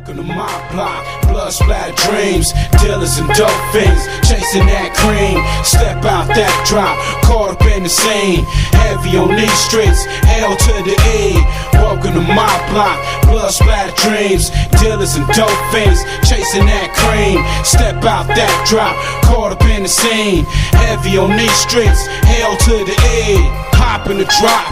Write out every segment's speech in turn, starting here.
Welcome to my block, blood splat dreams, dealers and dope fiends, chasing that cream. Step out that drop, caught up in the scene. Heavy on these streets, L to the E. Welcome to my block, blood splat dreams, dealers and dope fiends, chasing that cream. Step out that drop, caught up in the scene. Heavy on these streets, L to the E. Hop in the drop,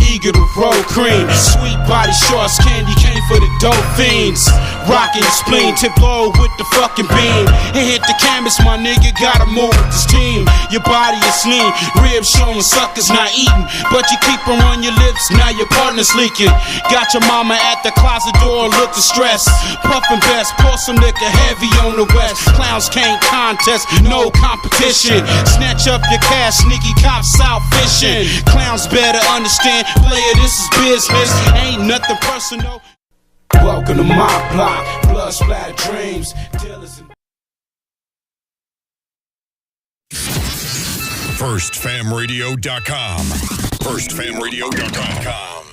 eager to roll cream. Sweet body shorts, candy cane for the dope fiends. Rockin' your spleen, tip low with the fucking beam. And hit the canvas, my nigga, gotta move with this team. Your body is lean, ribs showing, suckers not eating, but you keep them on your lips, now your partner's leaking. Got your mama at the closet door looking stressed. Puffin' best, pour some liquor heavy on the west. Clowns can't contest, no competition. Snatch up your cash, sneaky cops out fishing. Clowns better understand, player, this is business, ain't nothing personal. Welcome to my block, blood splat dreams, dealers and FirstFamRadio.com. FirstFamRadio.com.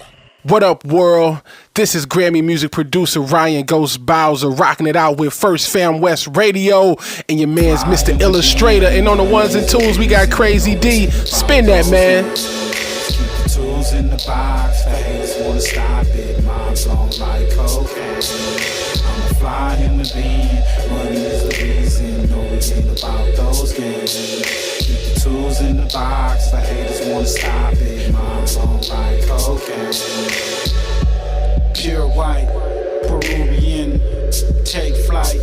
What up, world? This is Grammy music producer Ryan Ghost Bowser rocking it out with First Fam West Radio and your man's Mr. Illustrator. And on the ones and twos, we got Crazy D. Spin that, man. keep the tools in the box. The haters wanna stop it. Mom's on like cocaine. I'm a fly human being. Money is the reason. No, it ain't about those games. Keep the tools in the box. The haters wanna stop it. Mom's on like cocaine. Pure white, Peruvian, take flight,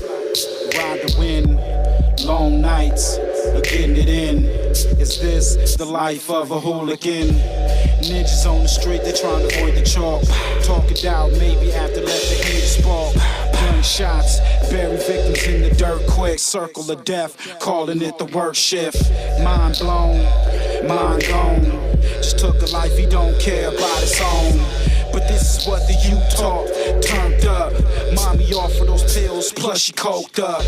ride the wind, long nights, getting it in. Is this the life of a hooligan? Ninjas on the street, they trying to avoid the chalk. Talk it out, maybe after let the haters spark. Gunshots, bury victims in the dirt quick. Circle of death, calling it the work shift. Mind blown, mind gone. Just took a life he don't care about his own. But this is what the youth taught, turned up. Mommy offered those pills, plus she coked up.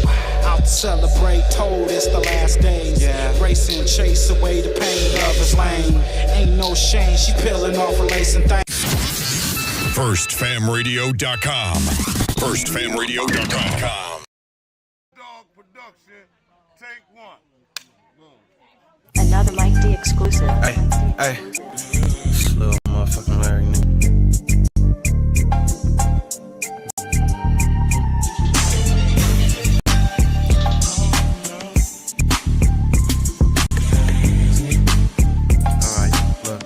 Out to celebrate, told it's the last days. Racing, chase away the pain, love is lame. Ain't no shame, she peeling off her lace and things. FirstFamRadio.com. FirstFamRadio.com. Dog production, take one. Another Mike D exclusive. Hey, this little motherfucking Larry nigga. Alright, look,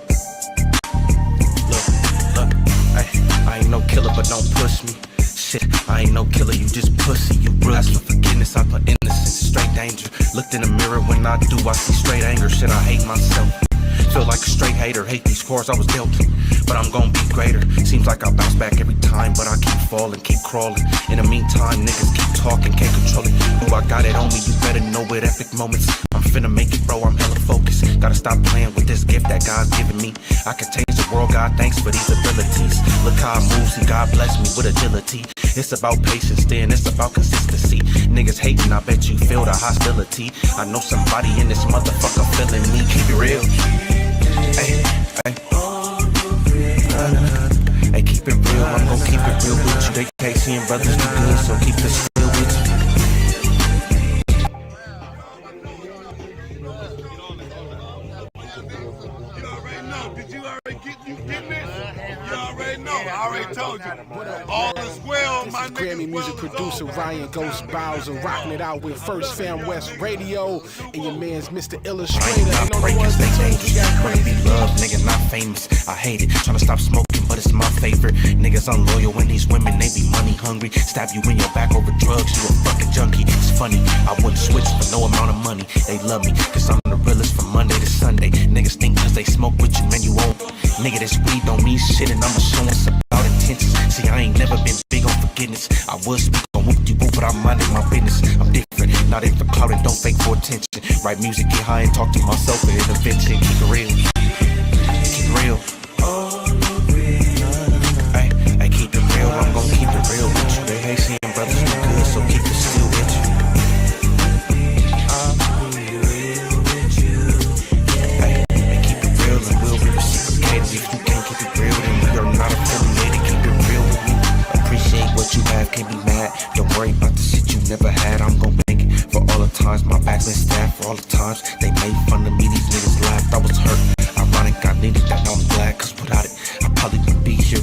hey, I ain't no killer, but don't push me. Shit, I ain't no killer, you just pussy, you rookie. Ask for forgiveness, I put innocence in straight danger. Looked in the mirror, when I do, I see straight anger. Shit, I hate myself. Feel like a straight hater, hate these scores I was dealt, but I'm gon' be greater. Seems like I bounce back every time, but I keep falling, keep crawling. In the meantime, niggas keep talking, can't control it. Ooh, I got it on me, you better know it, epic moments. I'm finna make it, bro, I'm hella focused. Gotta stop playing with this gift that God's given me. I can change the world, God, thanks for these abilities. Look how I move, see God bless me with agility. It's about patience, then it's about consistency. Niggas hating, I bet you feel the hostility. I know somebody in this motherfucker feeling me, keep it real. Hey, hey, keep it real, I'm gon' keep it real with you. They can't see brothers do good, so keep it still with you. You already know. Did you already get this? You already know. I already told you. All is well, This my is nigga. Grammy music producer Ryan Ghost Bowser rocking it out with First Fam West Radio and your man's Mr. Illustrator. Not And on the breaking, ones stay and twos, we dangerous. got Wanna be Crazy. loved, nigga, not famous. I hate it. Tryna stop smoking, but it's my favorite. Niggas unloyal when these women, they be money hungry. Stab you in your back over drugs, you a fucking junkie. It's funny, I wouldn't switch for no amount of money. They love me, cause I'm the realest from Monday to Sunday. Niggas think cause they smoke with you, man, you won't. Nigga, this weed don't mean shit, and I'ma show us about intentions. See, I ain't never been big on forgiveness. I would speak on whoop-de-whoop, but I'm minding my business. I'm different, not in for clout and don't fake for attention. Write music, get high and talk to myself and intervention. Keep it real, keep it real. Hey, keep it real, I'm gon' keep it real with you. They hate seeing brothers do good, so keep it still with you. Hey, keep it real and we'll be reciprocated. If you can't keep it real, then we are not affiliated. Keep it real with me. Appreciate what you have, can't be mad.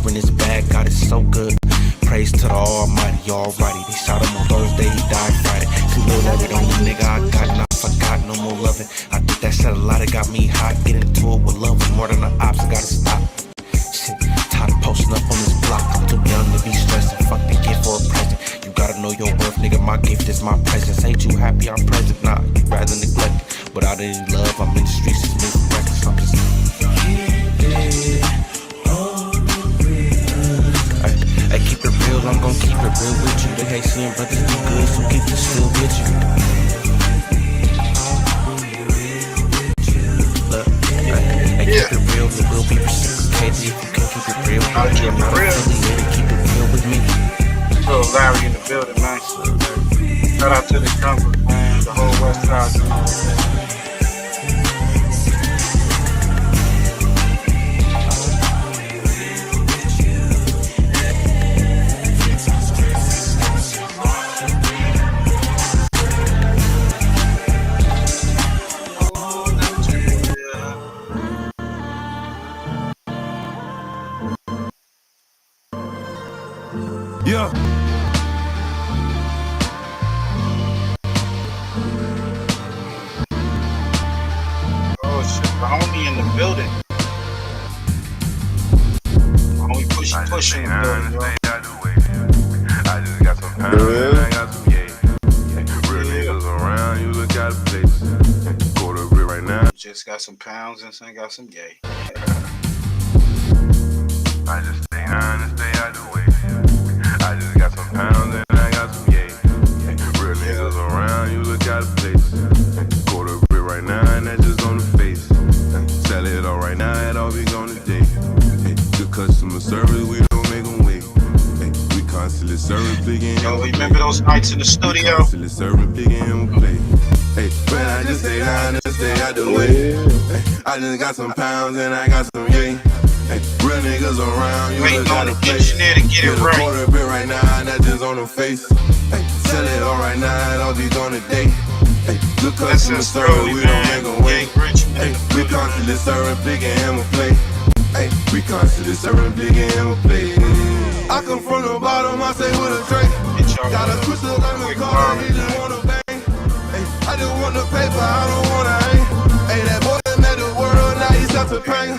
in his bag, God is so good. Praise to the Almighty, alrighty. They shot him on Thursday, he died Friday. See, little love it on you, nigga, I got not forgot, no more loving. I think that said a lot, it got me hot. Get into it with love, more than the ops, I gotta stop. Shit, tired of posting up on this block. I'm too young to be stressing, fuck the gift for a present. You gotta know your worth, nigga, my gift is my presence. Ain't you happy I'm present? Nah, you rather neglect it. Without any love, I'm in the streets, just making records. I'm just I keep it real, I'm gon' keep it real with you. They hate seeing brothers do good, so keep it still with you. Look, I keep it real, it will be reciprocated. If you can keep it real, I'm not affiliated. Keep it real with me. Little Larry in the building, man. Shout out to the Comfort, man. The whole West Side. Yeah. Oh shit, the homie in the building. Homie pushing in the building, bro. I just got some pounds and I got some yay. Real niggas around, you look out of place. Go to it right now. Just got some pounds and some got some yay. I just stay on and stay out the way. I just got some pounds and I got some yay. Real niggas around, you look out of place. Go to it right now and that's just on the face. Sell it all right now, it all be gone today. Good customer service, we don't make them wait. We constantly serving big and Yo, remember those nights in the studio? Constantly serving big and play. Hey, but I just stay down and stay out the way. I just got some pounds and I got some yay. Hey, real niggas around, you Waiting look on out the of place. engineer to get it right. Quarter bit right now, and that just on the face. Hey, sell it all right now, it all be gone today. Hey, good customer service, we don't make them wait. Hey, we constantly serving big and hammer play. Hey, we constantly serving big and hammer play. I come from the bottom, I say with a drink. Got a crystal on the car, he just wanna bang. Hey, I just want the paper, I don't wanna hang. Hey, that boy that made the world, now he's out to pay.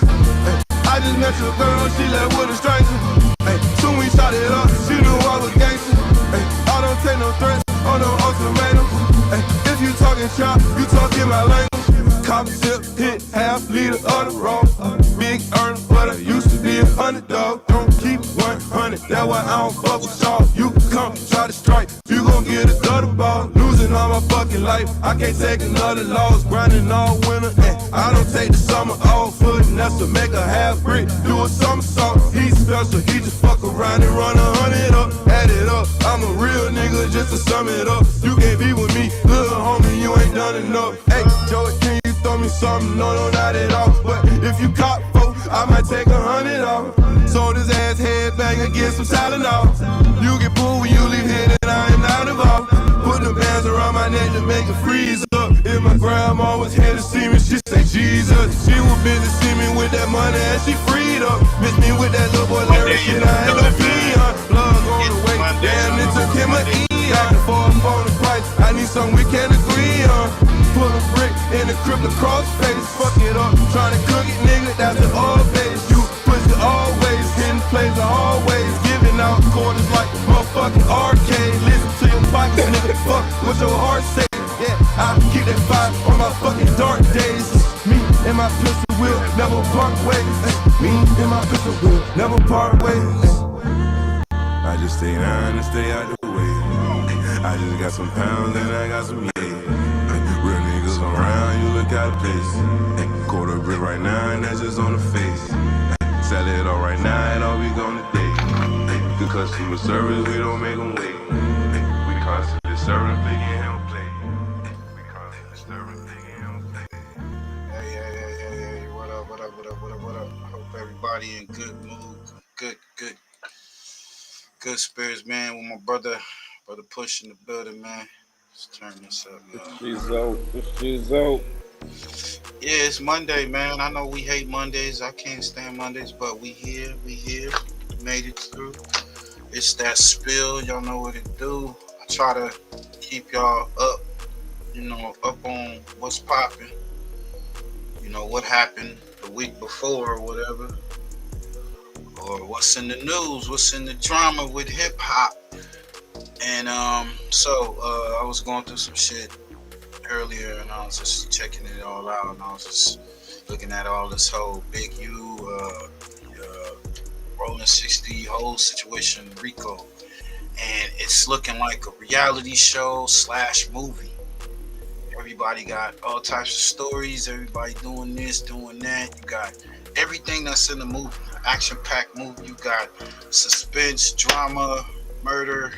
I just met your girl, she left with a stranger. Hey, soon we shot it up, she knew I was gangster. Hey, I don't take no threats or no ultimatums. Hey, if you talking shop, you talking my language. Cop tip, hit half liter of the road. Big earner, but I used to be an underdog. Don't keep 100, that's why I don't fuck with y'all. You come try to strike, you gon' get a gutter ball. Losing all my fucking life, I can't take another loss. Grinding all winter, and I don't take the summer off. Putting that's to make a half brick, do a somersault. He's special, he just fuck around and run 100 up, add it up. I'm a real nigga, just to sum it up. You can't be with me, little homie, you ain't done enough. Hey, Joey, can you throw me something? No, not at all. But if you cop folk, I might take 100 off. Sold his ass headbang and get some Tylenol. You get pulled when you leave here, and I am not involved. Put the bands around my neck to make it freeze up. If my grandma was here to see me, she say Jesus. She was busy see me with that money and she freed up. Miss me with that little boy Larry shit, I ain't no peon. Plug on the way, damn it took him an eon. For a phone the price, I need something we can agree on. Pull a brick in the cripple crossface, fuck it up. Tryna cook it, nigga, that's the old base. You push it always, hitting plays are always. Giving out quarters like a motherfucking arcade. Listen to your pockets, nigga, fuck what your heart say. Yeah, I keep that fire on my fucking dark days. Me and my pistol will never part ways. Me and my pistol will never part ways. I just stay down and stay out the way. I just got some pounds and I got some yay. Real niggas around, you look out of place. Quarter brick right now and that's just on the face. Sell it all right now, it all be gone today. Good customer service, we don't make them wait. We constantly serving big and hammer play. We constantly serving big and hammer play. Hey, what up? I hope everybody in good mood, good spirits, man. With my brother Push in the building, man. Let's turn this up, y'all. She's out. Yeah, it's Monday, man. I know we hate Mondays. I can't stand Mondays, but we here. made it through. It's that spill. Y'all know what it do. I try to keep y'all up, up on what's popping. What happened the week before or whatever. Or what's in the news, what's in the drama with hip hop. And so I was going through some shit earlier, and I was just checking it all out, and I was just looking at all this whole Big U, Rollin 60 whole situation, R.I.C.O, and it's looking like a reality show / movie. Everybody got all types of stories. Everybody doing this, doing that. You got everything that's in the movie, action-packed movie. You got suspense, drama, murder,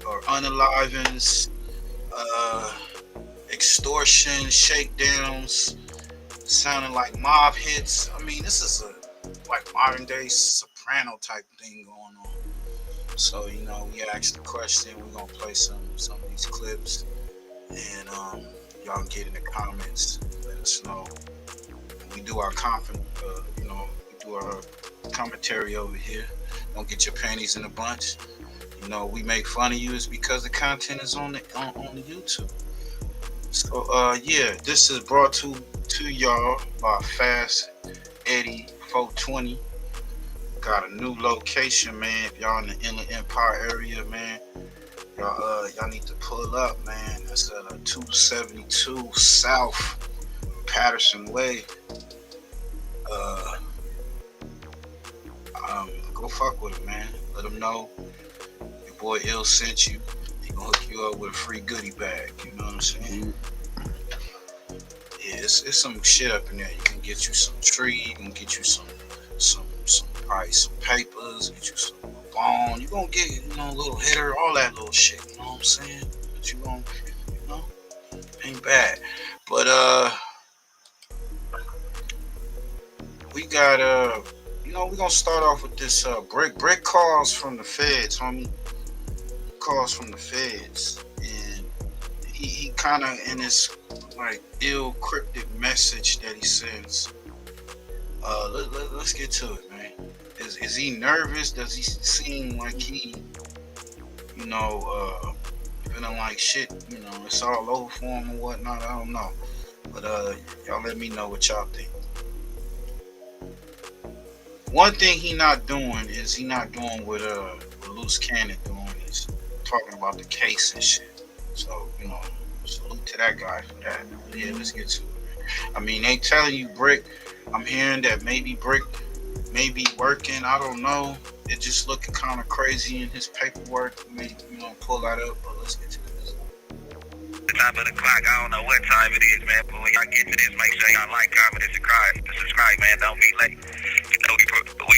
or unalivings, extortion, shakedowns, sounding like mob hits. I mean, this is a like modern day Soprano type thing going on. So we asked the question. We're gonna play some of these clips, and y'all can get in the comments. Let us know. We do our we do our commentary over here. Don't get your panties in a bunch. We make fun of you is because the content is on the YouTube. So yeah, this is brought to y'all by Fast Eddie 420. Got a new location, man. If y'all in the Inland Empire area, man, y'all need to pull up, man. That's at 272 South Patterson Way. Go fuck with it, man. Let them know your boy Ill sent you. He gonna hook you up with a free goodie bag. You know what I'm saying? Yeah, it's some shit up in there. You can get you some tree. You can get you some probably some papers. Get you some bone. You gonna get a little hitter, all that little shit. You know what I'm saying? But you gonna ain't bad. But we got we're gonna start off with this Brick calls from the feds, homie. Calls from the feds, and he kind of in his like ill cryptic message that he sends. Let's get to it, man. Is he nervous? Does he seem like he feeling like shit, it's all over for him or whatnot? I don't know, but y'all let me know what y'all think. One thing he not doing what Loose Cannon doing is talking about the case and shit. So, salute to that guy for that. Yeah, let's get to it. I mean, they telling you Brick. I'm hearing that maybe Brick may be working. I don't know. It just looking kind of crazy in his paperwork. Maybe pull that up, but let's get to this. The top of the clock, I don't know what time it is, man, but when y'all get to this, make sure y'all like, comment, and subscribe, man. Don't be late. We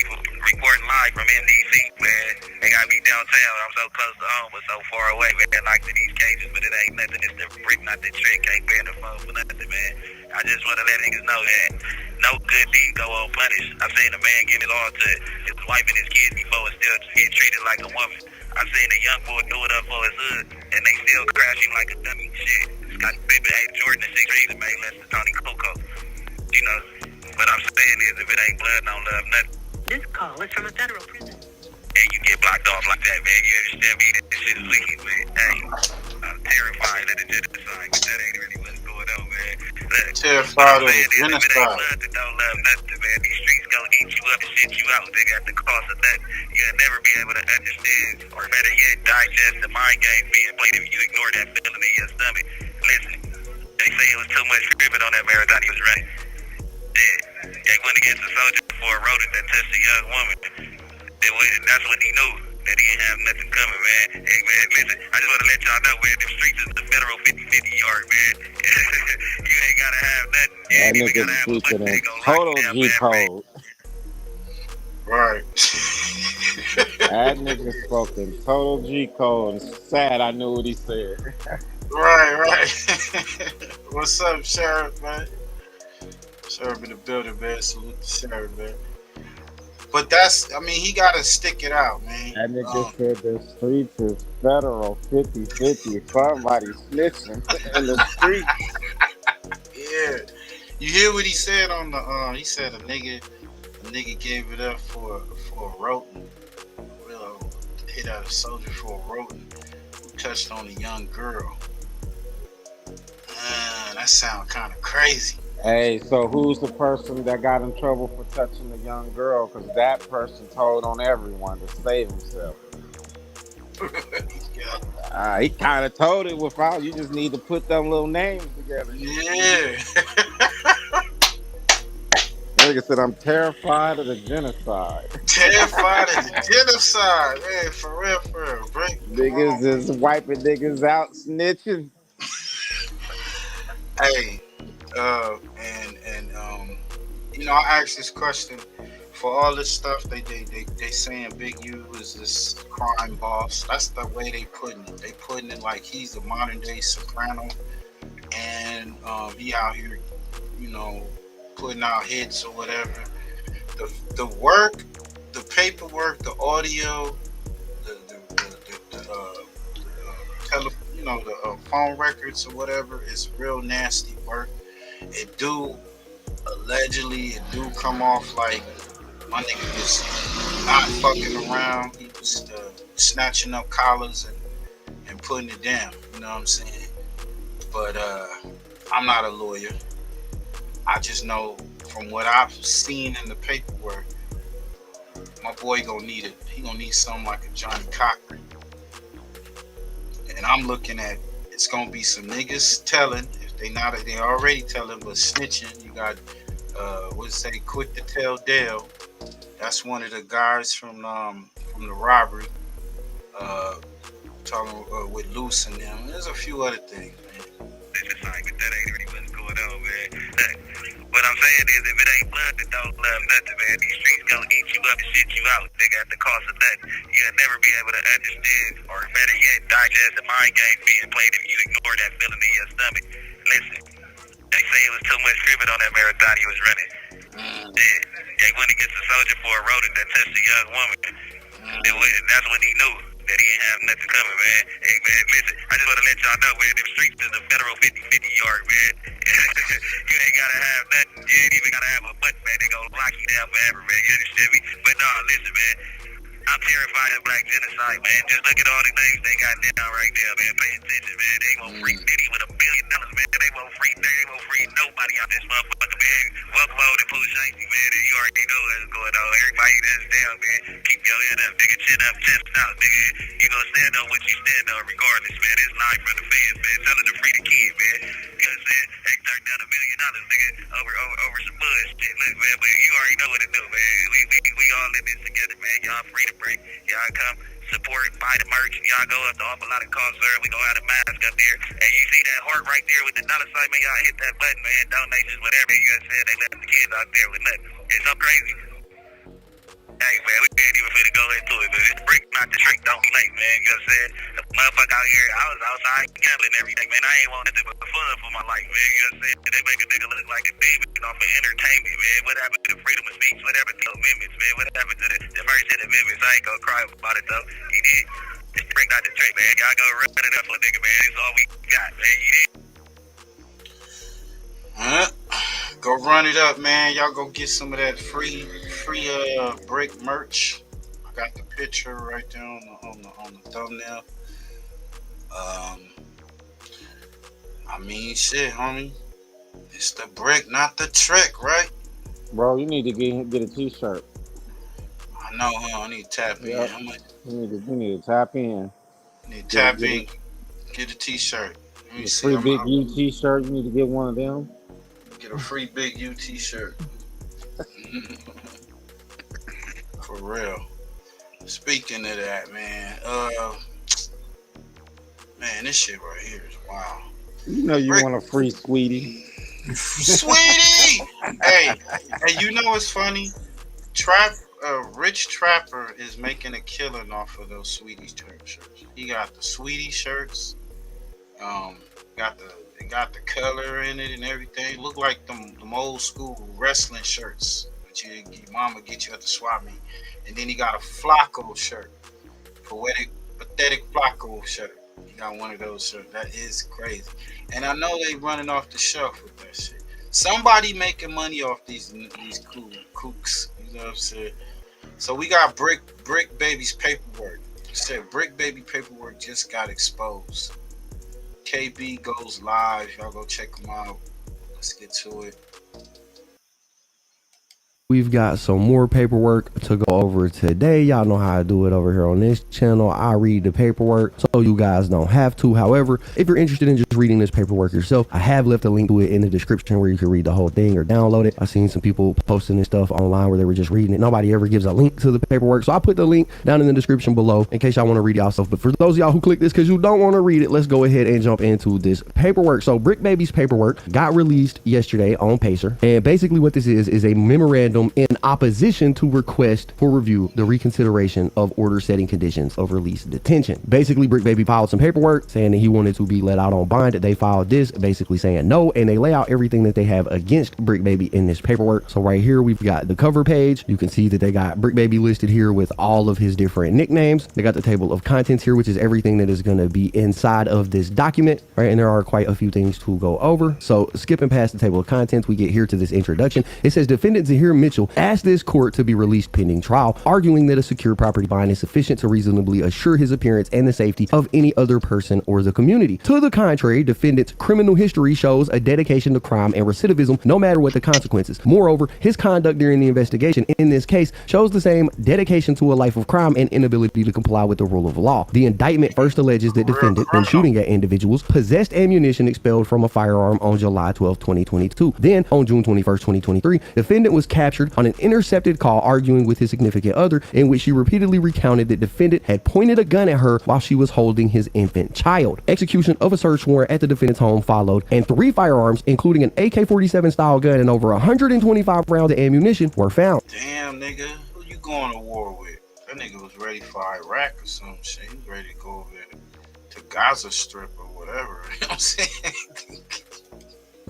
recording live from NDC, man. They gotta be downtown. I'm so close to home, but so far away, man. Like to these cages, but it ain't nothing. It's the brick, not the trick. Can't ban the phone for nothing, man. I just want to let niggas know that no good deed go unpunished. I've seen a man give it all to his wife and his kids before and still get treated like a woman. I've seen a young boy do it up for his hood, and they still crash him like a dummy. Shit, Scottie Pippen ain't Jordan and 6 made less than Tony Coco. What I'm saying is, if it ain't blood, don't love nothing. This call is from a federal prison. And you get blocked off like that, man. You understand me? This shit is wicked, man. Hey, I'm terrified of the genocide, but that ain't really what's going on, man. Terrified of the genocide. If it ain't genocide. blood, don't love nothing, man. These streets gonna eat you up and shit you out. They got the cost of nothing. You'll never be able to understand, or better yet, digest the mind game being played if you ignore that feeling in your stomach. Listen, they say it was too much scrimmage on that marathon he was running. Yeah, they went against a soldier for a rodent that touched a young woman. That's when he knew that he didn't have nothing coming, man. Hey, man, listen, I just want to let y'all know, man, them streets is the federal 50-50 yard, man. You ain't got to have nothing. You ain't even got to have a bunch. They gonna lock Total you down, G man. code. Right. That nigga spoken total G code. Sad I knew what he said. Right. What's up, Sheriff, man? Sheriff in the building, man. Salute the Sheriff, man. But he gotta stick it out, man. That nigga said the streets is federal 50-50. Somebody snitching in the streets. Yeah. You hear what he said on the he said a nigga gave it up for a rodent. a soldier for a rodent who touched on a young girl. That sounds kind of crazy. Hey, so who's the person that got in trouble for touching a young girl? Because that person told on everyone to save himself. Yeah. He kind of told it without. You just need to put them little names together. Yeah. Nigga said, I'm terrified of the genocide. Terrified of the genocide, man. For real. Break. Niggas is wiping niggas out, snitching. Hey, I asked this question for all this stuff. They saying Big U is this crime boss. That's the way they putting it. They putting it like he's a modern day Soprano, and he out here, putting out hits or whatever. The work, the paperwork, the audio, the phone records or whatever is real nasty work. It do come off like my nigga was not fucking around. He was snatching up collars and putting it down. You know what I'm saying? But I'm not a lawyer. I just know from what I've seen in the paperwork, my boy gonna need it. He gonna need something like a Johnny Cochran. And I'm looking at it's gonna be some niggas telling. If they already telling, but snitching. You got Quick to Tell Dale. That's one of the guys from the robbery. Talking with Loose and them. There's a few other things, man. That ain't really what's going on, man. What I'm saying is, if it ain't blood, then don't love nothing, man. These streets gonna eat you up and shit you out, nigga, at the cost of nothing. You'll never be able to understand, or better yet, digest the mind game being played if you ignore that feeling in your stomach. Listen, they say it was too much cribbing on that marathon he was running. Yeah, they went against a soldier for a rodent that touched a young woman. That's when he knew that he didn't have nothing coming, man. Hey, man, listen, I just want to let y'all know, man, them streets is a federal 50-50 yard, man. You ain't got to have nothing. You ain't even got to have a button, man. They gonna lock you down forever, man. You understand me? But no, listen, man. I'm terrified of black genocide, man. Just look at all the things they got down right now, man. Pay attention, man. They won't free Diddy with $1 billion, man. They won't free nobody out this motherfucker, man. Welcome on to Pooh Shiesty, man. You already know what's going on. Everybody that's down, man. Keep your head up, nigga. Chin up, chest out, nigga. You gonna stand on what you stand on regardless, man. It's live from the feds, man. Tell them to free the kid, man. You know what I'm saying? They turned down $1 million, nigga, over some bullshit. Look, man, but you already know what to do, man. We all in this together, man. Y'all free to break. Y'all come support, buy the merch. Y'all go up to off a lot of costs, sir. We gonna have a mask up there. And you see that heart right there with the dollar sign, man. Y'all hit that button, man. Donations, whatever. You guys said they left the kids out there with nothing. It's so crazy. Hey, man, we ain't even finna go into it, but it's brick, not the trick. Don't be late, man. You know what I'm saying? The motherfucker out here, I was outside gambling every day, man. I ain't want nothing but fun for my life, man. You know what I'm saying? They make a nigga look like a demon off of entertainment, man. What happened to the freedom of speech? What happened to the amendments, man? What happened to the first hit amendments? I ain't gonna cry about it, though. He did. It's brick, not the trick, man. Y'all go run it up for a nigga, man. It's all we got, man. You did. Go run it up, man. Y'all go get some of that free break merch. I got the picture right there on the thumbnail. I mean, shit, homie. It's the brick, not the trick, right? Bro, you need to get a t-shirt. I know, huh? I need to tap in. You need to tap in. Get a t-shirt. Let me see. Free Big U t-shirt. You need to get one of them. Get a free Big U t-shirt. For real. Speaking of that, man. Man, this shit right here is wild. You know you want a free Sweetie. Sweetie! Hey, you know what's funny? Rich Trapper is making a killing off of those Sweetie shirts. He got the Sweetie shirts. They got the color in it and everything. Look like them old school wrestling shirts that your mama get you at the swap meet. And then he got a Flacco shirt, pathetic Flacco shirt. He got one of those shirts. That is crazy. And I know they running off the shelf with that shit. Somebody making money off these cool kooks. You know what I'm saying? So we got Brick Baby's paperwork. Said Brick Baby paperwork just got exposed. KB goes live. Y'all go check him out. Let's get to it. We've got some more paperwork to go over today. Y'all know how I do it over here on this channel. I read the paperwork so you guys don't have to. However, if you're interested in just reading this paperwork yourself, I have left a link to it in the description where you can read the whole thing or download it. I've seen some people posting this stuff online where they were just reading it. Nobody ever gives a link to the paperwork. So I put the link down in the description below in case y'all want to read it yourself. But for those of y'all who click this because you don't want to read it, let's go ahead and jump into this paperwork. So Brick Baby's paperwork got released yesterday on Pacer. And basically what this is a memorandum in opposition to request for review the reconsideration of order setting conditions of release detention. Basically, Brick Baby filed some paperwork saying that he wanted to be let out on bond. They filed this basically saying no, and they lay out everything that they have against Brick Baby in this paperwork. So right here, we've got the cover page. You can see that they got Brick Baby listed here with all of his different nicknames. They got the table of contents here, which is everything that is going to be inside of this document, right? And there are quite a few things to go over. So skipping past the table of contents, we get here to this introduction. It says defendant Zahir Mitchell asked this court to be released pending trial, arguing that a secure property bond is sufficient to reasonably assure his appearance and the safety of any other person or the community. To the contrary, defendant's criminal history shows a dedication to crime and recidivism, no matter what the consequences. Moreover, his conduct during the investigation in this case shows the same dedication to a life of crime and inability to comply with the rule of law. The indictment first alleges that defendant, when shooting at individuals, possessed ammunition expelled from a firearm on July 12, 2022. Then, on June 21st, 2023, defendant was captured on an intercepted call arguing with his significant other, in which she repeatedly recounted that defendant had pointed a gun at her while she was holding his infant child. Execution of a search warrant at the defendant's home followed, and 3 firearms, including an AK-47 style gun and over 125 rounds of ammunition, were found. Damn, nigga, who you going to war with? That nigga was ready for Iraq or some shit. He was ready to go over there to Gaza Strip or whatever. You know what I'm saying?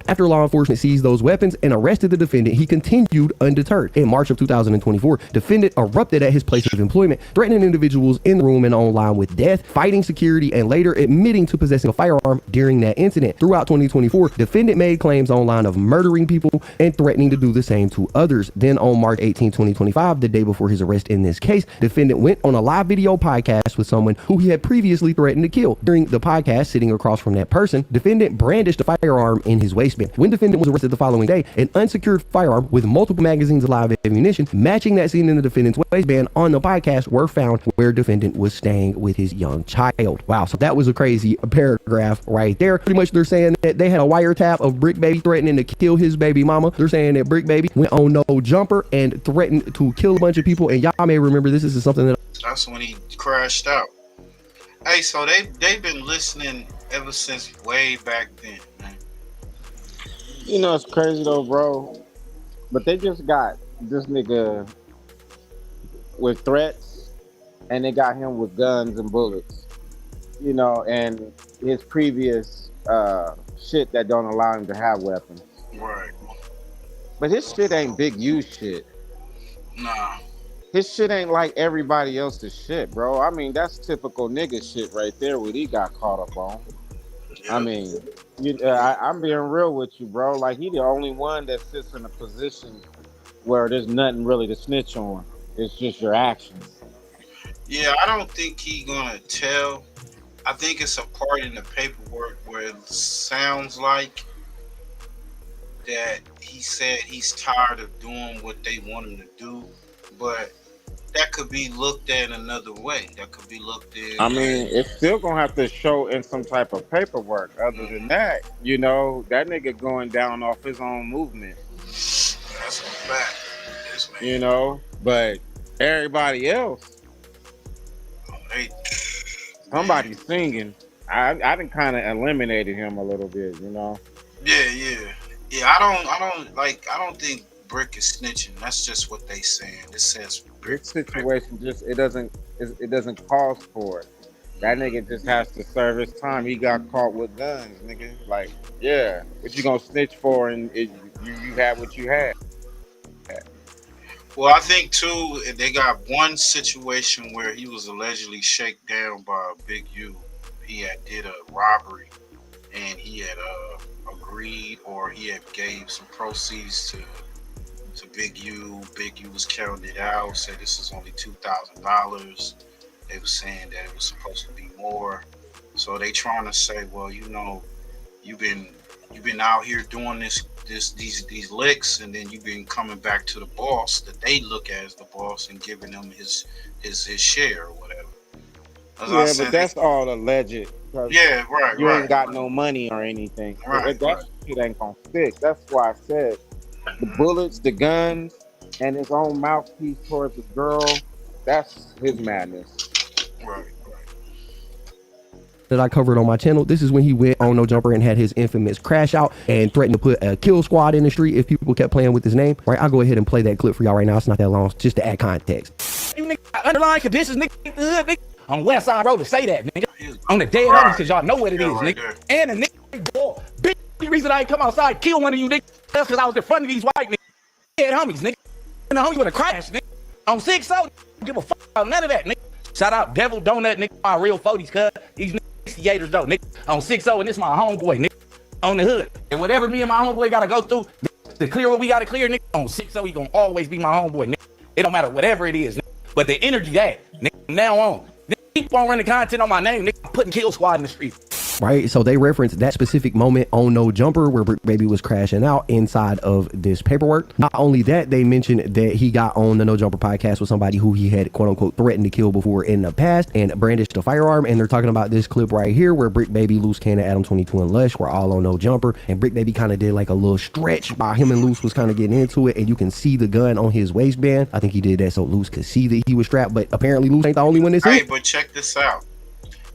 After law enforcement seized those weapons and arrested the defendant, he continued undeterred. In March of 2024, defendant erupted at his place of employment, threatening individuals in the room and online with death, fighting security, and later admitting to possessing a firearm during that incident. Throughout 2024, defendant made claims online of murdering people and threatening to do the same to others. Then on March 18, 2025, the day before his arrest in this case, defendant went on a live video podcast with someone who he had previously threatened to kill. During the podcast, sitting across from that person, defendant brandished a firearm in his waistband. When defendant was arrested the following day, an unsecured firearm with multiple magazines of live ammunition matching that seen in the defendant's waistband on the podcast were found where defendant was staying with his young child. Wow, so that was a crazy paragraph right there. Pretty much they're saying that they had a wiretap of Brick Baby threatening to kill his baby mama. They're saying that Brick Baby went on no jumper and threatened to kill a bunch of people. And y'all may remember this is something that That's when he crashed out. Hey, so they've been listening ever since way back then, man. You know, it's crazy though, bro. But they just got this nigga with threats, and they got him with guns and bullets. You know, and his previous shit that don't allow him to have weapons. Right. But his shit ain't big U shit. Nah. His shit ain't like everybody else's shit, bro. I mean, that's typical nigga shit right there, what he got caught up on. Yep. I mean, I'm being real with you, bro. Like, he the only one that sits in a position where there's nothing really to snitch on. It's just your actions. Yeah, I don't think he gonna tell. I think it's a part in the paperwork where it sounds like that he said he's tired of doing what they want him to do, but that could be looked at another way. That could be looked at. I mean, it's still gonna have to show in some type of paperwork. Other than that, you know, that nigga going down off his own movement. That's a fact. Yes, man. You know, but everybody else, somebody's singing. I done kind of eliminated him a little bit, you know. Yeah. I don't think Brick is snitching. That's just what they saying. It says this situation it doesn't cause for it. That nigga just has to serve his time. He got caught with guns, nigga. Like, yeah, what you gonna snitch for? And you had what you had. Well, I think too, they got one situation where he was allegedly shaken down by a Big U. He had did a robbery, and he had agreed, or he had gave some proceeds to Big U. Big U was counting it out, said this is only $2,000. They were saying that it was supposed to be more. So they trying to say, well, you know, you've been out here doing these licks, and then you've been coming back to the boss that they look at as the boss and giving him his share or whatever. Yeah, but that's all alleged. Yeah, right. You ain't got no money or anything. Right, that shit ain't gonna stick. That's why I said the bullets, the guns, and his own mouthpiece towards the girl. That's his madness. Right. That I covered on my channel. This is when he went on No Jumper and had his infamous crash out and threatened to put a kill squad in the street if people kept playing with his name. Right, I'll go ahead and play that clip for y'all right now. It's not that long, just to add context. You niggas underlying conditions, nigga, on West Side Road to say that, nigga. On the dead homies, because y'all know what it is, nigga. There. And a nigga, boy, big reason I ain't come outside, kill one of you niggas, that's because I was in front of these white niggas. Dead homies, nigga. And the homie would have crashed, nigga. On 6'0", give a fuck about none of that, nigga. Shout out Devil Donut, nigga, my real 40s, cuz. These niggas 68ers though, nigga. On 6'0", and this my homeboy, nigga. On the hood. And whatever me and my homeboy gotta go through, nigga, to clear what we gotta clear, nigga, on 6'0", he gonna always be my homeboy, nigga. It don't matter whatever it is, nigga. But the energy that, nigga, from now on, nigga, keep on running content on my name, nigga, I'm putting Kill Squad in the street. Right, so they referenced that specific moment on No Jumper where Brick Baby was crashing out inside of this paperwork. Not only that, they mentioned that he got on the No Jumper podcast with somebody who he had quote unquote threatened to kill before in the past and brandished a firearm. And they're talking about this clip right here where Brick Baby, Loose Cannon, Adam 22 and Lush were all on No Jumper, and Brick Baby kind of did like a little stretch while him and Loose was kind of getting into it, and you can see the gun on his waistband. I think he did that so Loose could see that he was strapped, but apparently Loose ain't the only one that's Hey, but check this out.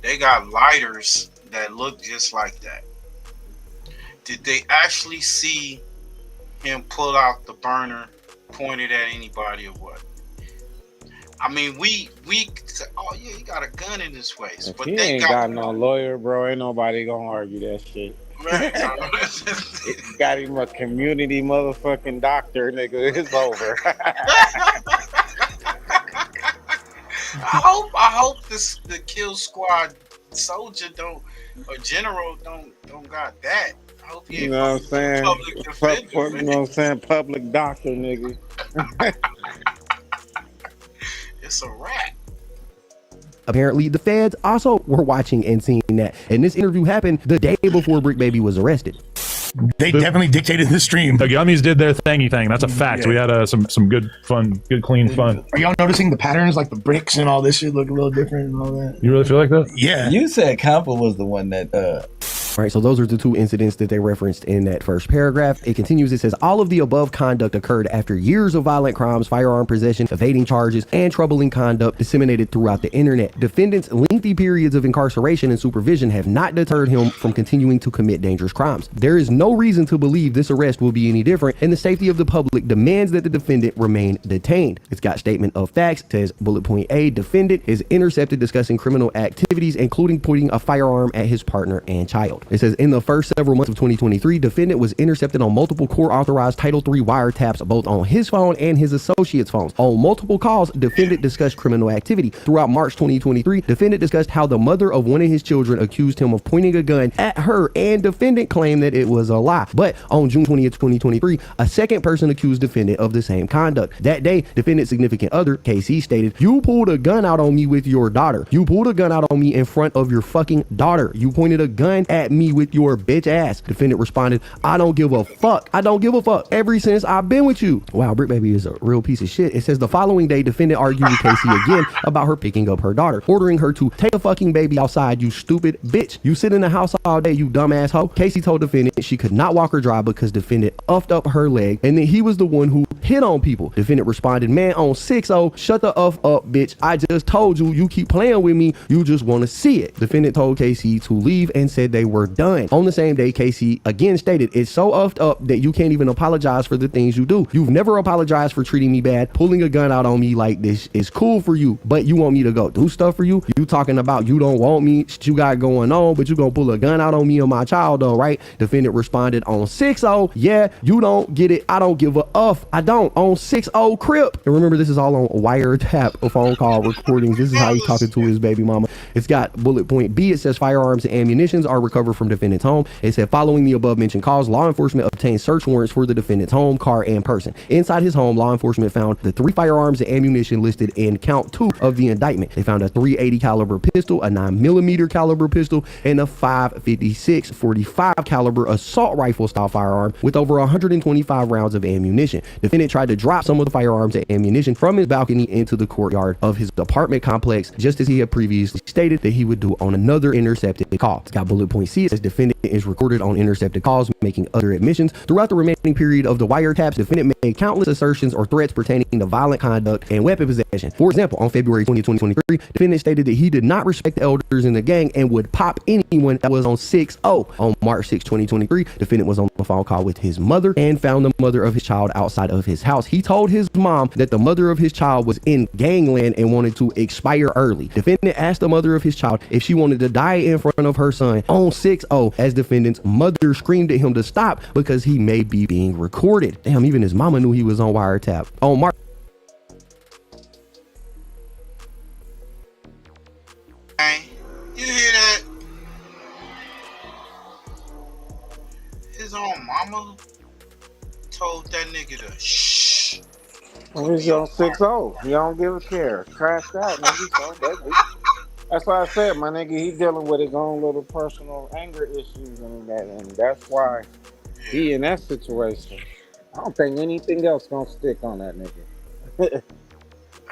They got lighters that look just like that. Did they actually see him pull out the burner, point it at anybody or what? I mean, we said, oh yeah, he got a gun in his waist, If but he they ain't got no lawyer, bro. Ain't nobody gonna argue that shit. Got him a community motherfucking doctor, nigga. It's over. I hope the Kill Squad soldier or general don't got that. I hope he ain't, you know what I'm saying? Public defender, you know what I'm saying? Public doctor, nigga. It's a wrap. Apparently, the feds also were watching and seeing that. And this interview happened the day before Brick Baby was arrested. They definitely dictated the stream. The gummies did their thingy thing. That's a fact. Yeah. We had some good fun, good clean fun. Are y'all noticing the patterns, like the bricks and all this shit look a little different and all that? You really feel like that? Yeah. You said Campa was the one that All right, so those are the two incidents that they referenced in that first paragraph. It continues, it says, all of the above conduct occurred after years of violent crimes, firearm possession, evading charges, and troubling conduct disseminated throughout the internet. Defendant's lengthy periods of incarceration and supervision have not deterred him from continuing to commit dangerous crimes. There is no reason to believe this arrest will be any different, and the safety of the public demands that the defendant remain detained. It's got statement of facts. It says, bullet point A, defendant is intercepted discussing criminal activities, including pointing a firearm at his partner and child. It says, in the first several months of 2023, defendant was intercepted on multiple court-authorized Title III wiretaps, both on his phone and his associates' phones. On multiple calls, defendant discussed criminal activity. Throughout March 2023, defendant discussed how the mother of one of his children accused him of pointing a gun at her, and defendant claimed that it was a lie. But on June 20th, 2023, a second person accused defendant of the same conduct. That day, defendant's significant other, KC, stated, "You pulled a gun out on me with your daughter. You pulled a gun out on me in front of your fucking daughter. You pointed a gun at me with your bitch ass." Defendant responded, "I don't give a fuck. I don't give a fuck ever since I've been with you." Wow, Brick Baby is a real piece of shit. It says the following day, defendant argued with Casey again about her picking up her daughter, ordering her to take a fucking baby outside, you stupid bitch. You sit in the house all day, you dumb asshole. Casey told defendant she could not walk or drive because defendant uffed up her leg, and then he was the one who hit on people. Defendant responded, "Man, on 6-0, shut the up, bitch. I just told you, you keep playing with me, you just want to see it." Defendant told Casey to leave and said they were done. On the same day, Casey again stated, "It's so uffed up that you can't even apologize for the things you do. You've never apologized for treating me bad. Pulling a gun out on me like this is cool for you, but you want me to go do stuff for you? You talking about you don't want me, shit you got going on, but you gonna pull a gun out on me and my child though, right?" Defendant responded on 6-0, "Yeah, you don't get it. I don't give a uff. I don't. On 6-0 Crip." And remember, this is all on wiretap phone call recordings. This is how he's talking to his baby mama. It's got bullet point B. It says firearms and ammunitions are recovered recovered from defendant's home. It said, following the above mentioned calls, law enforcement obtained search warrants for the defendant's home, car, and person. Inside his home, law enforcement found the 3 firearms and ammunition listed in count 2 of the indictment. They found a .380 caliber pistol, a 9mm caliber pistol, and a 5.56 45 caliber assault rifle style firearm with over 125 rounds of ammunition. Defendant tried to drop some of the firearms and ammunition from his balcony into the courtyard of his apartment complex, just as he had previously stated that he would do on another intercepted call. It's got bullet point C. It says defendant is recorded on intercepted calls, making other admissions. Throughout the remaining period of the wiretaps, defendant made countless assertions or threats pertaining to violent conduct and weapon possession. For example, on February 20, 2023, defendant stated that he did not respect the elders in the gang and would pop anyone that was on 6'0". On March 6, 2023, defendant was on a phone call with his mother and found the mother of his child outside of his house. He told his mom that the mother of his child was in gangland and wanted to expire early. Defendant asked the mother of his child if she wanted to die in front of her son on 6'0", as defendant's mother screamed at him to stop because he may be being recorded. Damn, even his mama knew he was on wiretap. On March. You hear that? His own mama told that nigga to shh. He's on 6'0". He don't give a care. Crashed out, nigga. That's why I said, my nigga, he dealing with his own little personal anger issues and that's why he in that situation. I don't think anything else gonna stick on that nigga.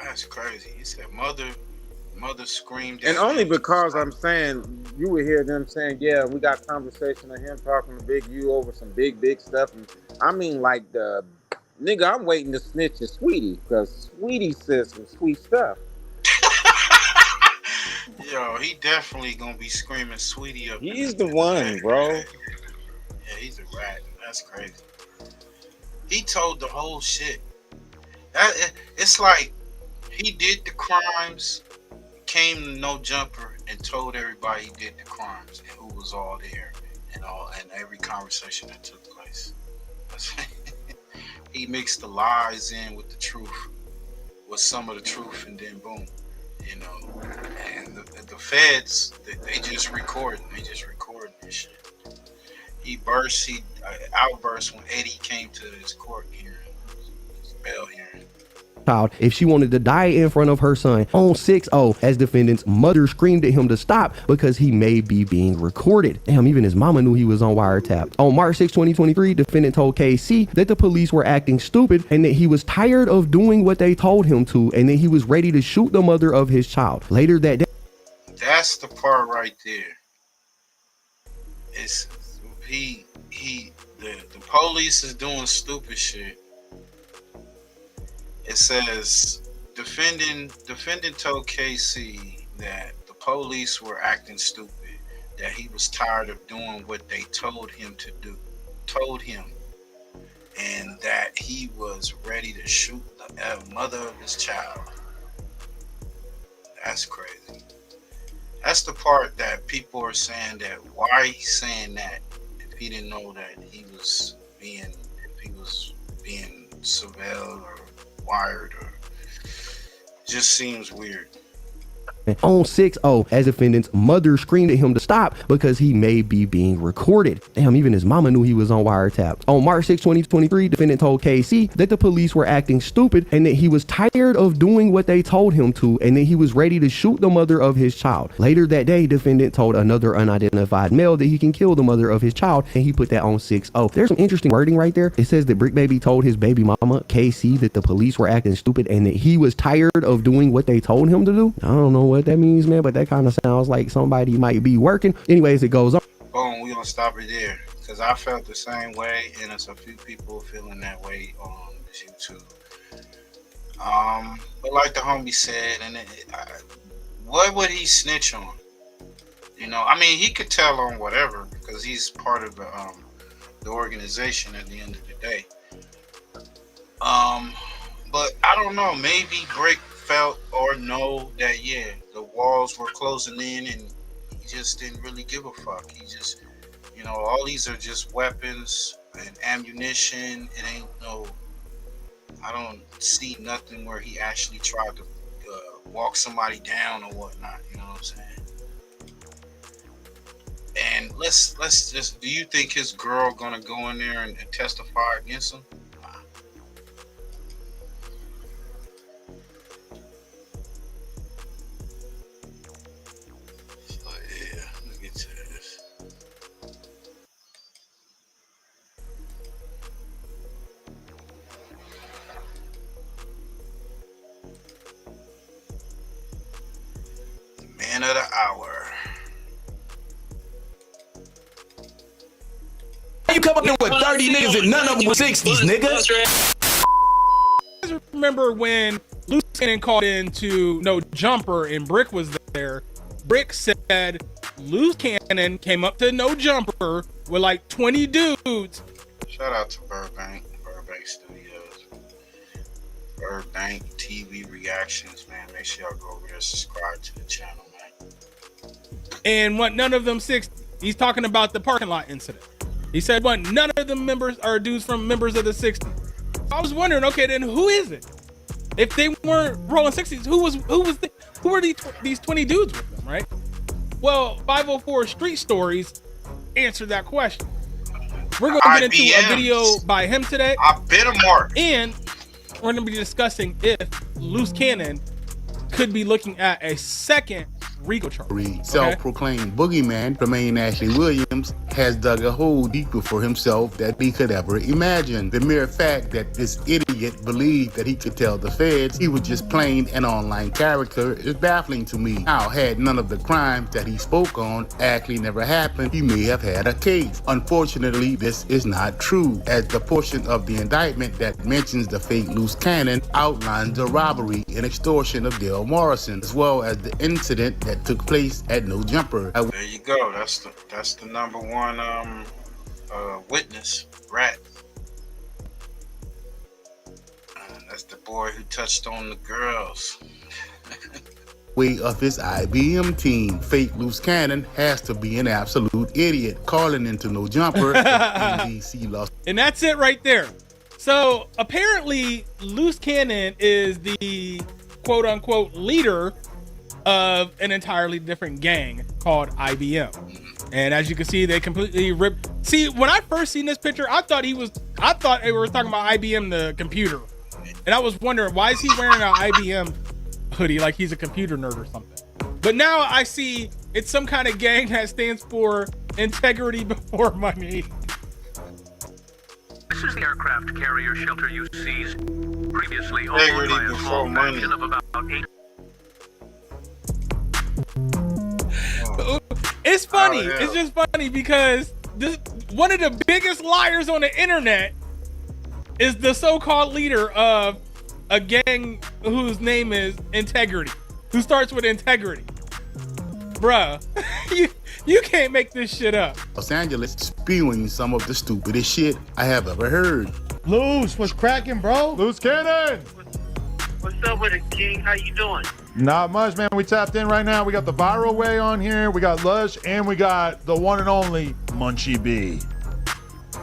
That's crazy. He said mother screamed. And only because I'm saying, you would hear them saying, yeah, we got conversation of him talking to Big U over some big stuff. And I mean, like, the nigga, I'm waiting to snitch at Sweetie, because Sweetie says some sweet stuff. Yo, he definitely gonna be screaming Sweetie up. He's the one, bro. Yeah, he's a rat. That's crazy. He told the whole shit. It's like he did the crimes, came to No Jumper, and told everybody he did the crimes and who was all there and every conversation that took place. He mixed the lies in with the truth, with some of the truth, and then boom, you know. And the feds, they just recording. They just recording this shit. He outburst when Eddie came to his court hearing, his bail hearing. Child if she wanted to die in front of her son on 6'0", as defendant's mother screamed at him to stop because he may be being recorded. Damn, even his mama knew he was on wiretap. On March 6, 2023, defendant told KC that the police were acting stupid and that he was tired of doing what they told him to and that he was ready to shoot the mother of his child. Later that day. That's the part right there. It's the police is doing stupid shit. It says defendant told KC that the police were acting stupid, that he was tired of doing what they told him to do, and that he was ready to shoot the mother of his child. That's crazy. That's the part that people are saying that why he's saying that if he didn't know that he was being surveilled or wired, or just seems weird. On 6'0", as defendant's mother screamed at him to stop because he may be being recorded. Damn, even his mama knew he was on wiretap. On March 6, 2023, defendant told KC that the police were acting stupid and that he was tired of doing what they told him to and that he was ready to shoot the mother of his child. Later that day, defendant told another unidentified male that he can kill the mother of his child, and he put that on 6'0". There's some interesting wording right there. It says that Brick Baby told his baby mama, KC, that the police were acting stupid and that he was tired of doing what they told him to do. I don't know what that means, man, but that kind of sounds like somebody might be working. Anyways, it goes on. Boom, we're gonna stop it there because I felt the same way, and there's a few people feeling that way on this YouTube. But like the homie said, what would he snitch on? You know, I mean, he could tell on whatever because he's part of the organization at the end of the day. But I don't know, maybe Brick felt or know that, yeah, the walls were closing in and he just didn't really give a fuck. He just, you know, all these are just weapons and ammunition. It ain't no, I don't see nothing where he actually tried to walk somebody down or whatnot, you know what I'm saying? And let's just. Do you think his girl gonna go in there and testify against him? So yeah, let's get to this. The man of the hour. You come up here with 30 niggas and none of them were 60s, nigga. Remember when Loose Cannon called in to No Jumper and Brick was there? Brick said Loose Cannon came up to No Jumper with like 20 dudes. Shout out to Burbank Studios, Burbank TV Reactions, man. Make sure y'all go over there, subscribe to the channel, man. And what? None of them 60. He's talking about the parking lot incident. He said, "What? None of the members are dudes from members of the 60s." I was wondering, okay, then who is it? If they weren't rolling 60s, who were these 20 dudes with them, right? Well, 504 Street Stories answered that question. We're going to get into a video by him today. I bit a mark. And we're going to be discussing if Loose Cannon could be looking at a second R.I.C.O charge. Self-proclaimed boogeyman, Tremaine Ashley Williams, has dug a hole deeper for himself that he could ever imagine. The mere fact that this idiot believed that he could tell the feds he was just plain an online character is baffling to me. Now, had none of the crimes that he spoke on actually never happened, he may have had a case. Unfortunately, this is not true, as the portion of the indictment that mentions the fake Loose Cannon outlines the robbery and extortion of Dale Morrison, as well as the incident that took place at No Jumper. There you go. That's the number one witness, Rat. That's the boy who touched on the girls. Way of his IBM team. Fake Loose Cannon has to be an absolute idiot, calling into No Jumper. NBC lost. And that's it right there. So apparently Loose Cannon is the quote unquote leader of an entirely different gang called IBM. And as you can see, they completely ripped. See, when I first seen this picture, I thought they were talking about IBM, the computer. And I was wondering, why is he wearing an IBM hoodie like he's a computer nerd or something? But now I see it's some kind of gang that stands for integrity before money. This is the aircraft carrier shelter you seized previously owned by a small faction of about 8. It's funny. It's just funny because one of the biggest liars on the internet is the so-called leader of a gang whose name is Integrity, who starts with integrity. Bruh, you can't make this shit up. Los Angeles spewing some of the stupidest shit I have ever heard. Loose, what's cracking, bro? Loose Cannon! What's up with it, King? How you doing? Not much, man. We tapped in right now. We got the Viral Way on here. We got Lush, and we got the one and only Munchie B.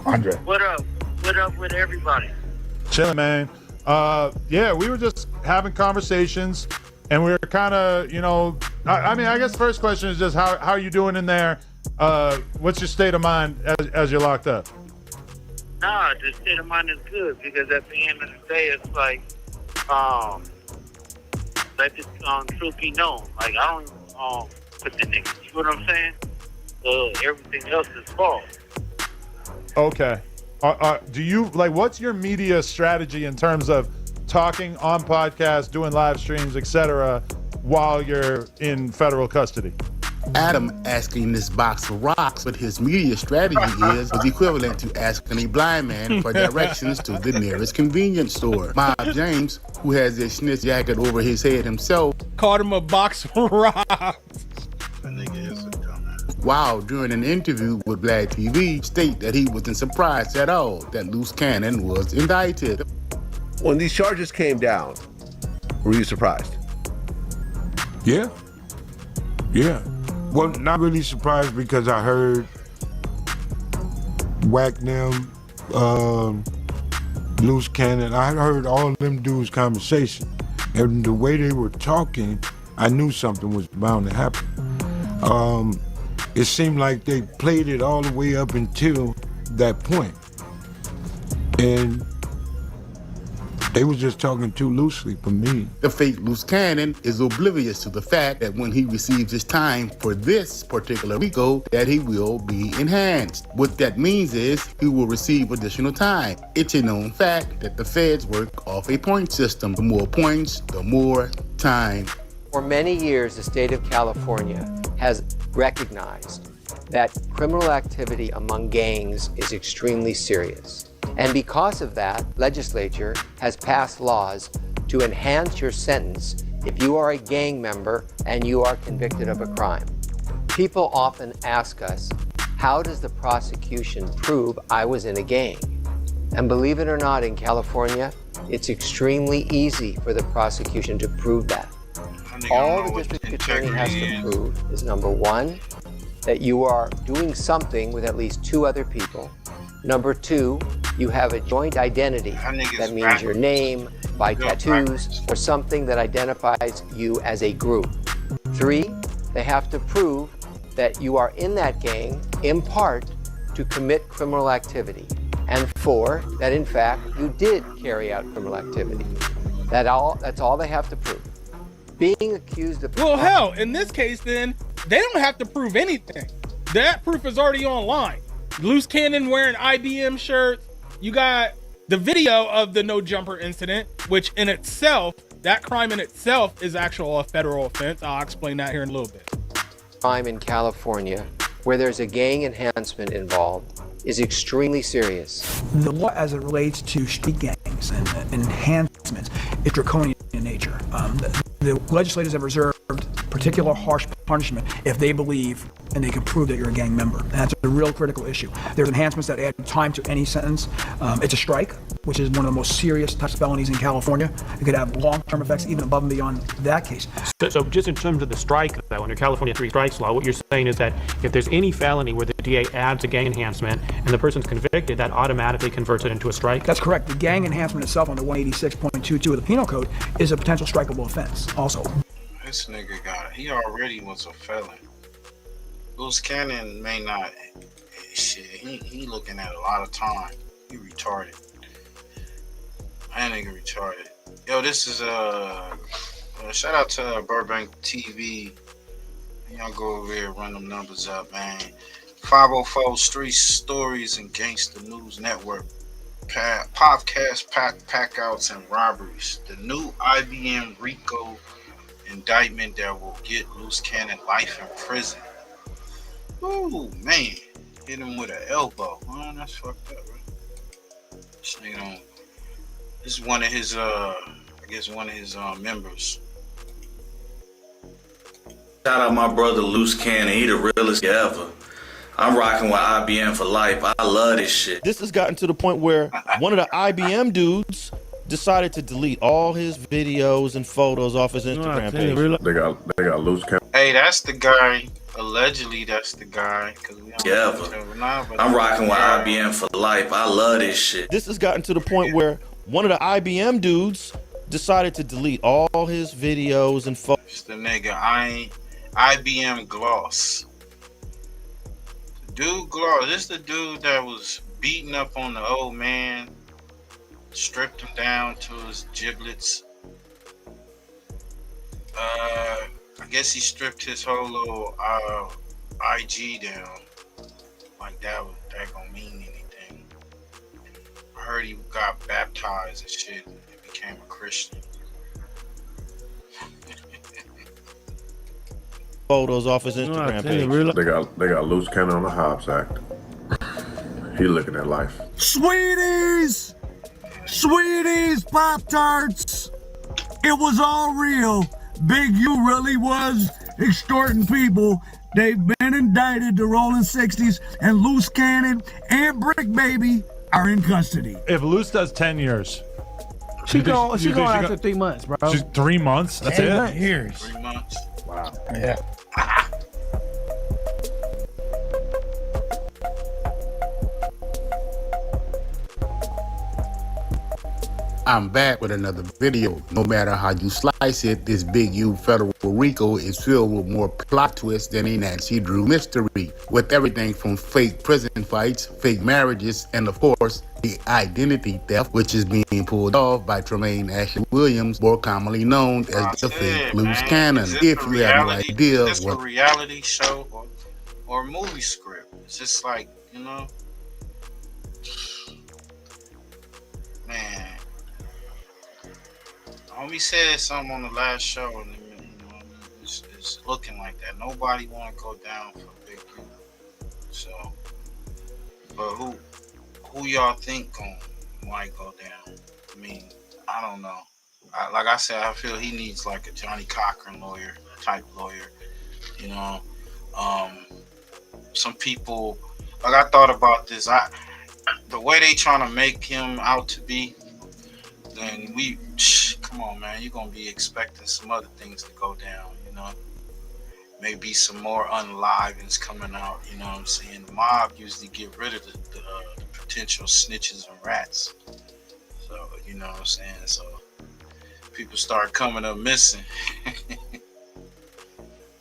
Andre. What up? What up with everybody? Chilling, man. Yeah, we were just having conversations, and we were kind of, I mean, I guess the first question is just how are you doing in there? What's your state of mind as you're locked up? Nah, the state of mind is good because at the end of the day, it's like, let this truth be known. Like, I don't put the niggas. You know what I'm saying? So everything else is false. Okay. Do you what's your media strategy in terms of talking on podcasts, doing live streams, etc., while you're in federal custody? Adam asking this box of rocks, but his media strategy is equivalent to asking a blind man for directions to the nearest convenience store. Bob James, who has a snitch jacket over his head himself, called him a box of rocks. Wow, during an interview with Black TV, state that he wasn't surprised at all that Loose Cannon was indicted. When these charges came down, were you surprised? Yeah. Well, not really surprised because I heard Whack them, Loose Cannon. I heard all of them dudes' conversation. And the way they were talking, I knew something was bound to happen. it seemed like they played it all the way up until that point. And they was just talking too loosely for me. The fake loose cannon is oblivious to the fact that when he receives his time for this particular RICO, that he will be enhanced. What that means is he will receive additional time. It's a known fact that the feds work off a point system. The more points, the more time. For many years, the state of California has recognized that criminal activity among gangs is extremely serious. And because of that, legislature has passed laws to enhance your sentence if you are a gang member and you are convicted of a crime. People often ask us, how does the prosecution prove I was in a gang? And believe it or not, in California, it's extremely easy for the prosecution to prove that. All the district attorney has to prove is, number one, that you are doing something with at least two other people. Number two, you have a joint identity. That means your name, by tattoos, or something that identifies you as a group. Three, they have to prove that you are in that gang, in part, to commit criminal activity. And four, that in fact, you did carry out criminal activity. That's all they have to prove. Being accused of... Well, hell, in this case, then, they don't have to prove anything. That proof is already online. Loose cannon wearing IBM shirts. You got the video of the no jumper incident, which in itself, that crime in itself is actual a federal offense. I'll explain that here in a little bit. Crime in California, where there's a gang enhancement involved, is extremely serious. The law as it relates to street gangs and enhancements is draconian in nature. The legislators have reserved particular harsh punishment if they believe and they can prove that you're a gang member. And that's a real critical issue. There's enhancements that add time to any sentence. It's a strike, which is one of the most serious types of felonies in California. It could have long-term effects even above and beyond that case. So just in terms of the strike, though, under California 3 strikes law, what you're saying is that if there's any felony where the DA adds a gang enhancement and the person's convicted, that automatically converts it into a strike? That's correct. The gang enhancement itself under 186.22 of the Penal Code is a potential strikeable offense also. This nigga he already was a felon. Loose cannon may not, shit, he looking at a lot of time. He retarded. That nigga retarded. Yo, this is shout out to Burbank TV. Y'all go over here, run them numbers up, man. 504 Street Stories and Gangster News Network. Podcast, packouts, and robberies. The new IBM RICO indictment that will get Loose Cannon life in prison. Ooh, man. Hit him with an elbow. Oh, that's fucked up, right? This nigga don't... This is one of his, members. Shout out my brother Loose Cannon. He the realest ever. I'm rocking with IBM for life. I love this shit. This has gotten to the point where one of the IBM dudes decided to delete all his videos and photos off his Instagram page. They got Loose Cannon. Hey, that's the guy. Allegedly, that's the guy. I'm rocking with IBM for life. I love this shit. This has gotten to the point where one of the IBM dudes decided to delete all his videos and photos. It's the nigga IBM Gloss. Dude Gloss. This the dude that was beating up on the old man, stripped him down to his giblets. I guess he stripped his whole little IG down. Like that gonna mean anything. I heard he got baptized and shit and became a Christian. Photos off his Instagram page. They got Loose Cannon on the Hobbs Act. He looking at life. Sweeties! Sweeties, Pop-Tarts! It was all real. Big U really was extorting people. They've been indicted. The Rollin 60'S and Loose Cannon and Brick Baby are in custody. If Loose does 10 years. She going after 3 months, bro. She's 3 months? That's 10 it? years. 3 months. Wow. Yeah. I'm back with another video. No matter how you slice it, this Big U federal R.I.C.O is filled with more plot twists than a Nancy Drew mystery, with everything from fake prison fights, fake marriages, and of course, the identity theft, which is being pulled off by Tremaine Ashley Williams, more commonly known as the fake loose cannon. If you have no idea is this a reality show or a movie script? It's just like, you know, man. Homie said something on the last show, and you know, it's looking like that. Nobody want to go down for Big U. So, but who y'all think might go down? I mean, I don't know. Like I said, I feel he needs like a Johnny Cochran type lawyer. You know, some people, like I thought about this. The way they trying to make him out to be, then come on, man, you're gonna be expecting some other things to go down. You know, maybe some more unlivings coming out. You know what I'm saying? The mob usually get rid of the potential snitches and rats. So you know what I'm saying? So people start coming up missing.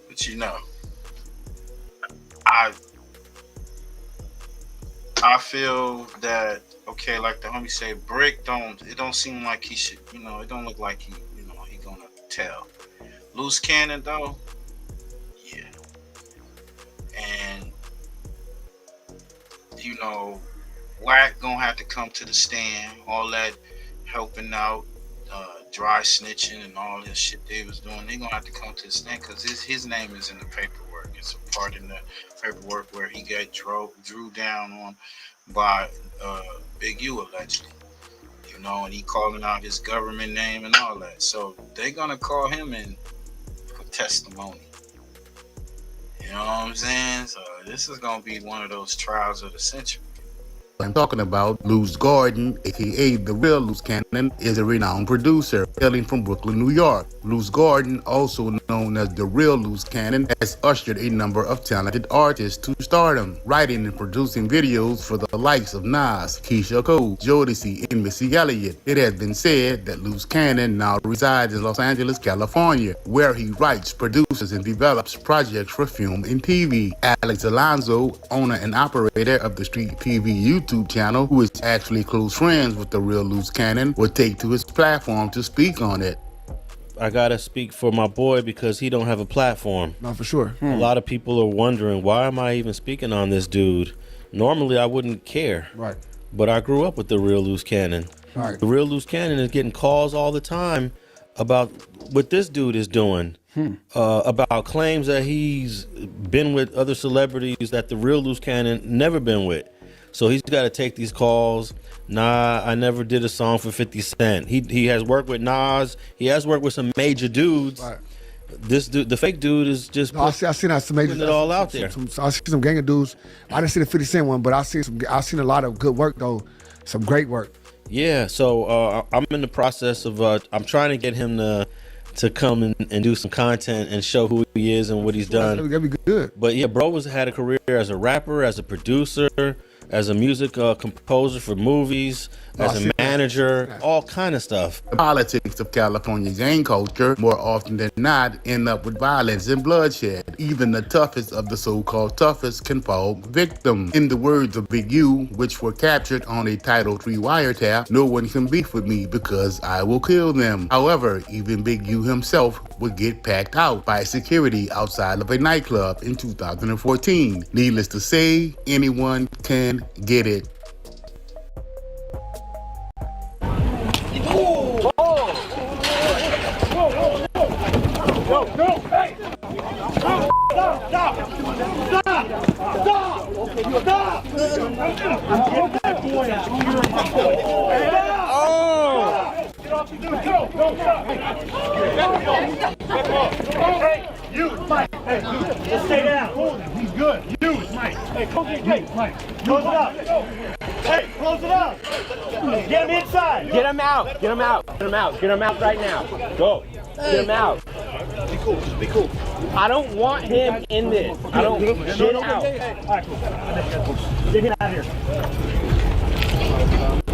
But you know, I feel that, okay, like the homie said, Brick it don't seem like he should, you know, it don't look like he gonna tell. Loose cannon though, yeah. And you know, Whack gonna have to come to the stand, all that helping out, dry snitching and all this shit they was doing. They gonna have to come to the stand because his name is in the paperwork. It's a part in the paperwork where he got drew down on by Big U allegedly, you know, and he calling out his government name and all that. So they gonna call him in for testimony. You know what I'm saying? So this is gonna be one of those trials of the century. I'm talking about Luz Gordon, aka the real Loose Cannon, is a renowned producer hailing from Brooklyn, New York. Luz Gordon, also known as the real Loose Cannon, has ushered a number of talented artists to stardom, writing and producing videos for the likes of Nas, Keisha Cole, Jodeci, and Missy Elliott. It has been said that Loose Cannon now resides in Los Angeles, California, where he writes, produces, and develops projects for film and TV. Alex Alonso, owner and operator of the Street TV YouTube channel, who is actually close friends with the real Loose Cannon, will take to his platform to speak on it. I gotta speak for my boy because he don't have a platform. No, for sure. A lot of people are wondering, why am I even speaking on this dude? Normally I wouldn't care. Right. But I grew up with the real Loose Cannon. Right. The real Loose Cannon is getting calls all the time about what this dude is doing. About claims that he's been with other celebrities that the real Loose Cannon never been with. So he's got to take these calls. Nah, I never did a song for 50 Cent. He has worked with Nas. He has worked with some major dudes. Right. This dude, the fake dude, is just I seen that some major, putting it all out there. I see some gang of dudes. I didn't see the 50 Cent one, but I seen a lot of good work though. Some great work. Yeah. So I'm in the process of I'm trying to get him to come and do some content and show who he is and what he's done. That'd be good. But yeah, bro had a career as a rapper, as a producer, as a music composer for movies, as a manager, all kind of stuff. The politics of California gang culture, more often than not, end up with violence and bloodshed. Even the toughest of the so-called toughest can fall victim. In the words of Big U, which were captured on a Title III wiretap, no one can beef with me because I will kill them. However, even Big U himself would get packed out by security outside of a nightclub in 2014. Needless to say, anyone can get it. Hey, you, Mike. Hey, just stay down. He's good. You, Mike. Hey, close the gate, Mike. Close it up. Hey, close it up. Get him inside. Get him out. Get him out. Get him out. Get him out right now. Go. Get him out. Be cool. Just be cool. I don't want him in this. I don't. Get out. All right, cool. Get out of here.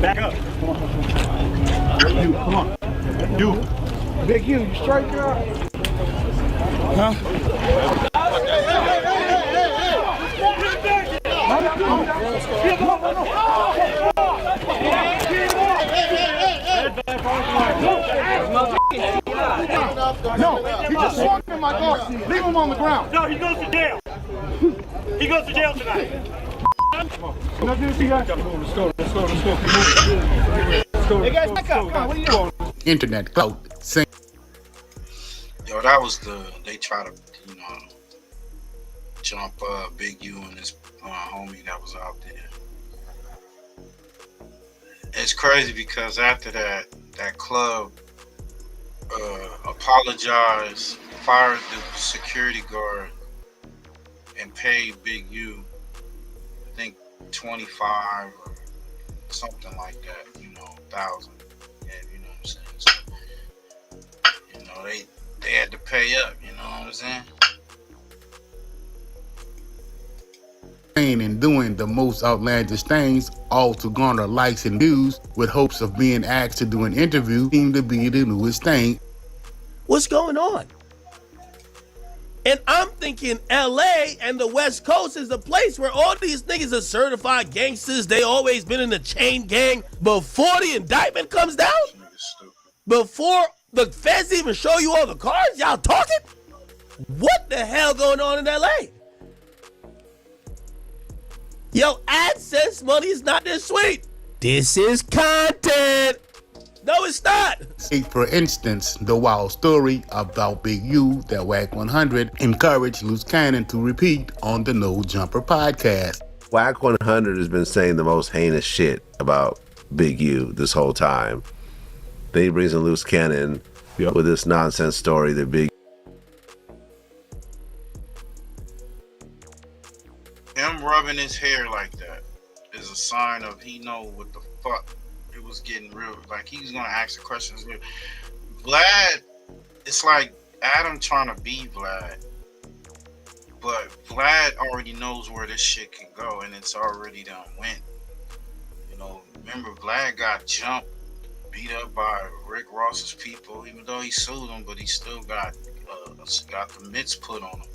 Back up. You, come on. You. Big U, you straight, girl? No, he just swung in my car. Leave him on the ground. No, he goes to jail. He goes to jail tonight. Let's go. Hey guys, back up. Come on, what are you doing? Internet clout. Sing. Yo, that was they try to, jump Big U and his homie that was out there. It's crazy because after that club apologized, fired the security guard, and paid Big U, I think 25 or something like that, 1,000. Yeah, you know what I'm saying? So, they had to pay up, you know what I'm saying? And doing the most outlandish things, all to garner likes and views, with hopes of being asked to do an interview, seemed to be the newest thing. What's going on? And I'm thinking LA and the West Coast is the place where all these niggas are certified gangsters. They always been in the chain gang before the indictment comes down? Before the feds even show you all the cards? Y'all talking? What the hell going on in LA? Yo, AdSense money is not this sweet. This is content. No, it's not. Take, for instance, the wild story about Big U that WAC 100 encouraged Loose Cannon to repeat on the No Jumper podcast. WAC 100 has been saying the most heinous shit about Big U this whole time. Then he brings in Loose Cannon with this nonsense story that Big Him rubbing his hair like that is a sign of he know what the fuck. It was getting real. Like, he's gonna ask the questions. Vlad, it's like Adam trying to be Vlad, but Vlad already knows where this shit can go, and it's already done went. Remember Vlad got jumped, beat up by Rick Ross's people. Even though he sued him, but he still got the mitts put on him.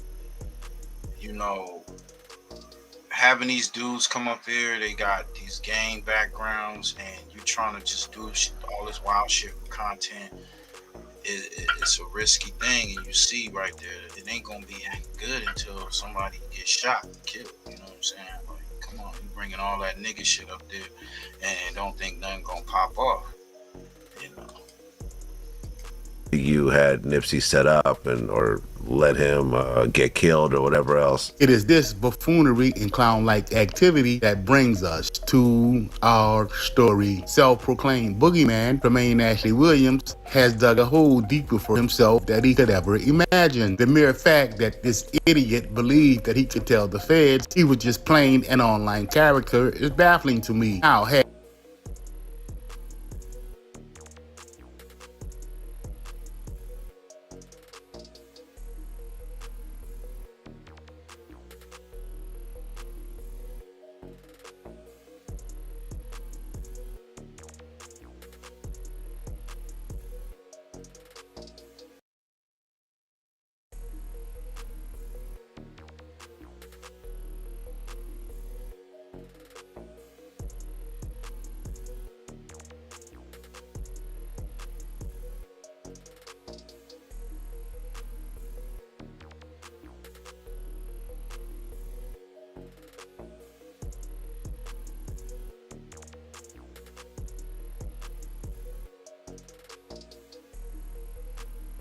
Having these dudes come up there, they got these gang backgrounds, and you trying to just do all this wild shit with content. It's a risky thing, and you see right there, it ain't gonna be good until somebody gets shot and killed. You know what I'm saying? Like, come on, you bringing all that nigga shit up there, and don't think nothing gonna pop off. U had Nipsey set up or let him get killed or whatever else. It is this buffoonery and clown-like activity that brings us to our story. Self-proclaimed boogeyman Tremaine Ashley Williams has dug a hole deeper for himself than he could ever imagine. The mere fact that this idiot believed that he could tell the feds he was just plain an online character is baffling to me.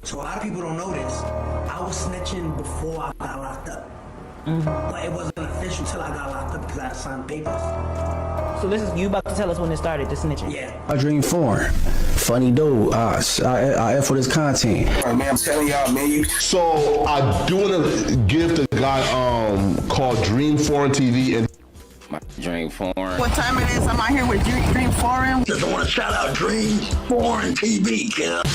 So a lot of people don't know this. I was snitching before I got locked up. But it wasn't official till I got locked up because I had to sign papers. So this is you about to tell us when it started, this snitching? Yeah. I dream foreign. Funny dude. I F for this content. All right, man, I'm telling y'all, man. So I do want to give the guy called Dream Foreign TV and Dream Foreign. What time it is? I'm out here with Dream Foreign. Just want to shout out Dream Foreign TV, kid.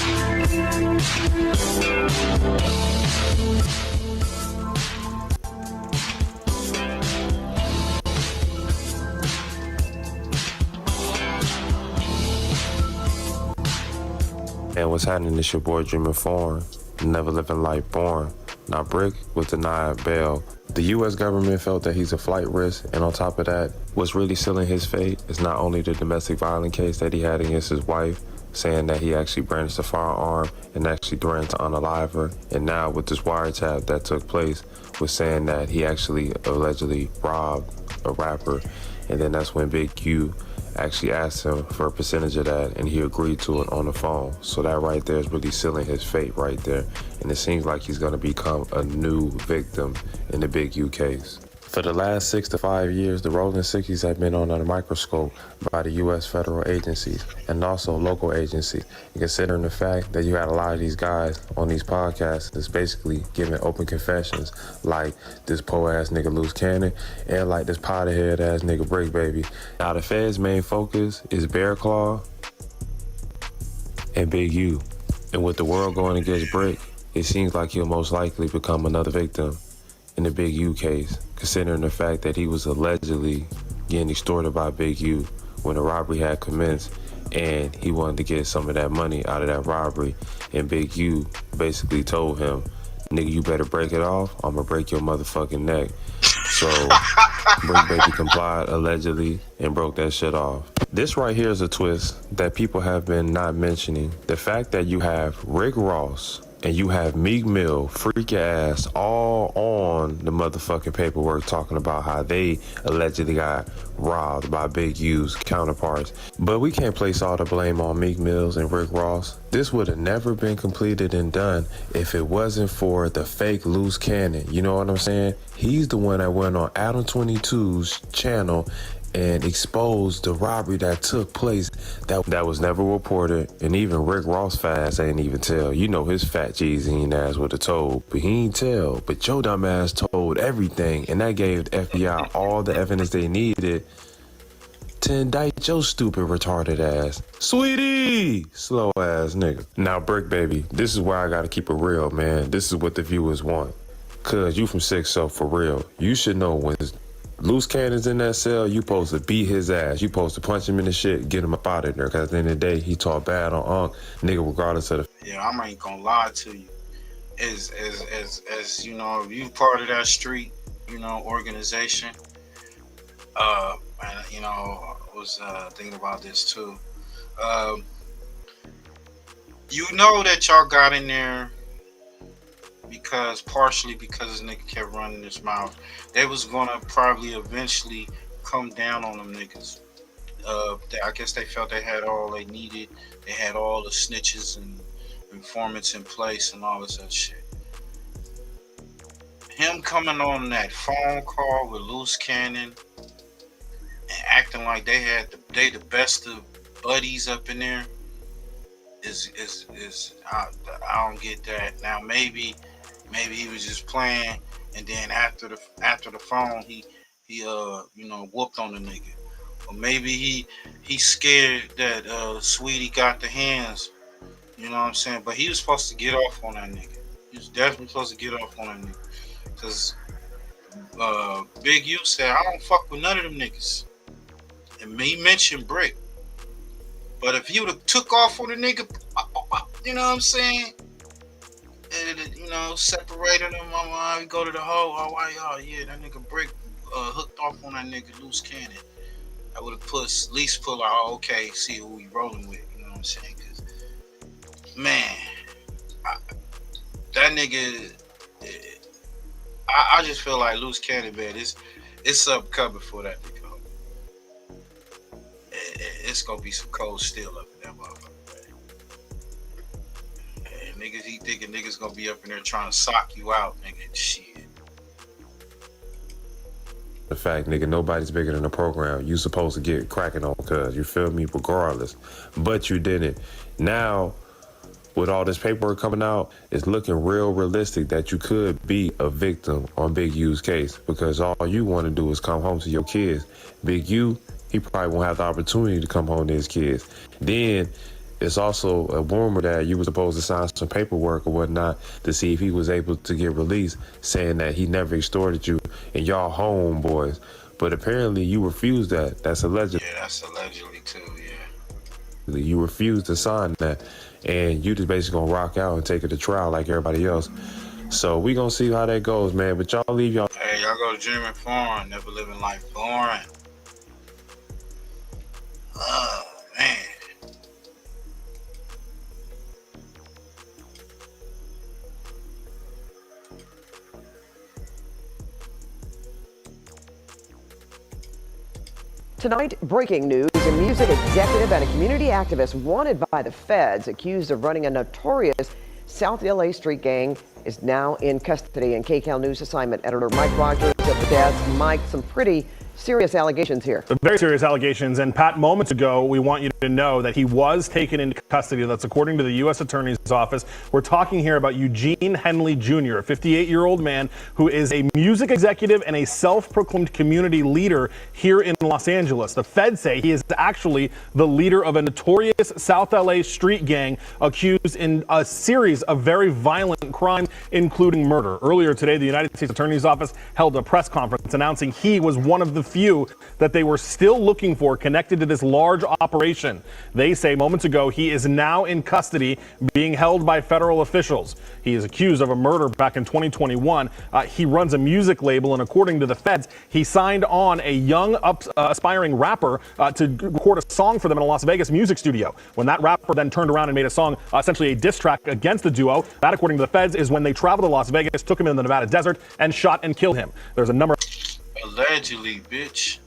And what's happening? It's your boy Dreaming Foreign, never living life born. Now, Brick was denied bail. The U.S. government felt that he's a flight risk, and on top of that, what's really sealing his fate is not only the domestic violence case that he had against his wife, saying that he actually brandished a firearm and actually threatened to unalive her, and now with this wiretap that took place, was saying that he actually allegedly robbed a rapper, and then that's when Big U actually asked him for a percentage of that, and he agreed to it on the phone. So that right there is really sealing his fate right there, and it seems like he's going to become a new victim in the Big U case. For the last 6 to 5 years, the Rollin 60's have been on a microscope by the U.S. federal agencies and also local agencies. And considering the fact that you had a lot of these guys on these podcasts that's basically giving open confessions, like this po-ass nigga Loose Cannon and like this powderhead ass nigga Brick Baby. Now the Fed's main focus is Bear Claw and Big U. And with the world going against Brick, it seems like he'll most likely become another victim in the Big U case, considering the fact that he was allegedly getting extorted by Big U when the robbery had commenced, and he wanted to get some of that money out of that robbery, and Big U basically told him, nigga, you better break it off, I'm gonna break your motherfucking neck. So Brick Baby complied allegedly and broke that shit off. This right here is a twist that people have been not mentioning. The fact that you have Rick Ross and you have Meek Mill, freak ass, all on the motherfucking paperwork talking about how they allegedly got robbed by Big U's counterparts. But we can't place all the blame on Meek Mills and Rick Ross. This would have never been completed and done if it wasn't for the fake Loose Cannon. You know what I'm saying? He's the one that went on Adam 22's channel and exposed the robbery that took place that was never reported, and even Rick Ross fast ain't even tell. You know his fat cheesy ass would have told, but he ain't tell. But your dumb ass told everything, and that gave the FBI all the evidence they needed to indict your stupid retarded ass. Sweetie! Slow ass nigga. Now Brick Baby, this is where I gotta keep it real, man. This is what the viewers want. Cause you from 6', so for real, you should know when Loose Cannon's in that cell, you supposed to beat his ass. You supposed to punch him in the shit, get him up out of there. Cause at the end of the day, he talk bad on Unc, nigga, regardless of the. Yeah, I ain't gonna lie to you. As you know, you part of that street, you know, organization. And you know, I was thinking about this too. You know that y'all got in there partially because this nigga kept running his mouth. They was gonna probably eventually come down on them niggas. I guess they felt they had all they needed. They had all the snitches and informants in place and all this other shit. Him coming on that phone call with Loose Cannon and acting like they the best of buddies up in there is I don't get that. Now maybe he was just playing, and then after the phone he you know, whooped on the nigga. Or maybe he scared that Sweetie got the hands, you know what I'm saying? But he was supposed to get off on that nigga. He was definitely supposed to get off on that nigga. Cause Big U said, I don't fuck with none of them niggas. And he mentioned Brick. But if you would have took off on the nigga, you know what I'm saying? And, you know, separated them, I go to the hole. Oh yeah, that nigga Brick hooked off on that nigga Loose Cannon. I would have at least put like, oh, okay, see who we rolling with. You know what I'm saying? Cause man, that nigga, I just feel like Loose Cannon, man, it's up covered for that nigga. It's gonna be some cold steel up in that motherfucker, man. And niggas, he thinking niggas gonna be up in there trying to sock you out, nigga. Shit. The fact, nigga, nobody's bigger than the program. You supposed to get cracking on, cuz, you feel me, regardless. But you didn't. Now, with all this paperwork coming out, it's looking real realistic that you could be a victim on Big U's case, because all you want to do is come home to your kids. Big U, he probably won't have the opportunity to come home to his kids. Then it's also a rumor that you were supposed to sign some paperwork or whatnot to see if he was able to get released, saying that he never extorted you and y'all homeboys. But apparently you refused that. That's allegedly. Yeah, that's allegedly too, yeah. You refused to sign that, and you just basically gonna rock out and take it to trial like everybody else. So we gonna see how that goes, man. But y'all leave y'all. Hey, y'all go to dreaming foreign, never living life boring. Oh, man. Tonight, breaking news, a music executive and a community activist wanted by the feds, accused of running a notorious South LA street gang, is now in custody. And KCAL News assignment editor Mike Rogers at the desk. Mike, some pretty serious allegations here. Very serious allegations. And Pat, moments ago, we want you to know that he was taken into custody. That's according to the U.S. Attorney's Office. We're talking here about Eugene Henley Jr., a 58-year-old man who is a music executive and a self-proclaimed community leader here in Los Angeles. The feds say he is actually the leader of a notorious South LA street gang accused in a series of very violent crimes, including murder. Earlier today, the United States Attorney's Office held a press conference announcing he was one of the few that they were still looking for connected to this large operation. They say moments ago he is now in custody, being held by federal officials. He is accused of a murder back in 2021. He runs a music label, and according to the feds, he signed on a young aspiring rapper to record a song for them in a Las Vegas music studio. When that rapper then turned around and made a song, essentially a diss track against the duo, that, according to the feds, is when they traveled to Las Vegas, took him in the Nevada desert, and shot and killed him. There's a number. Allegedly, bitch.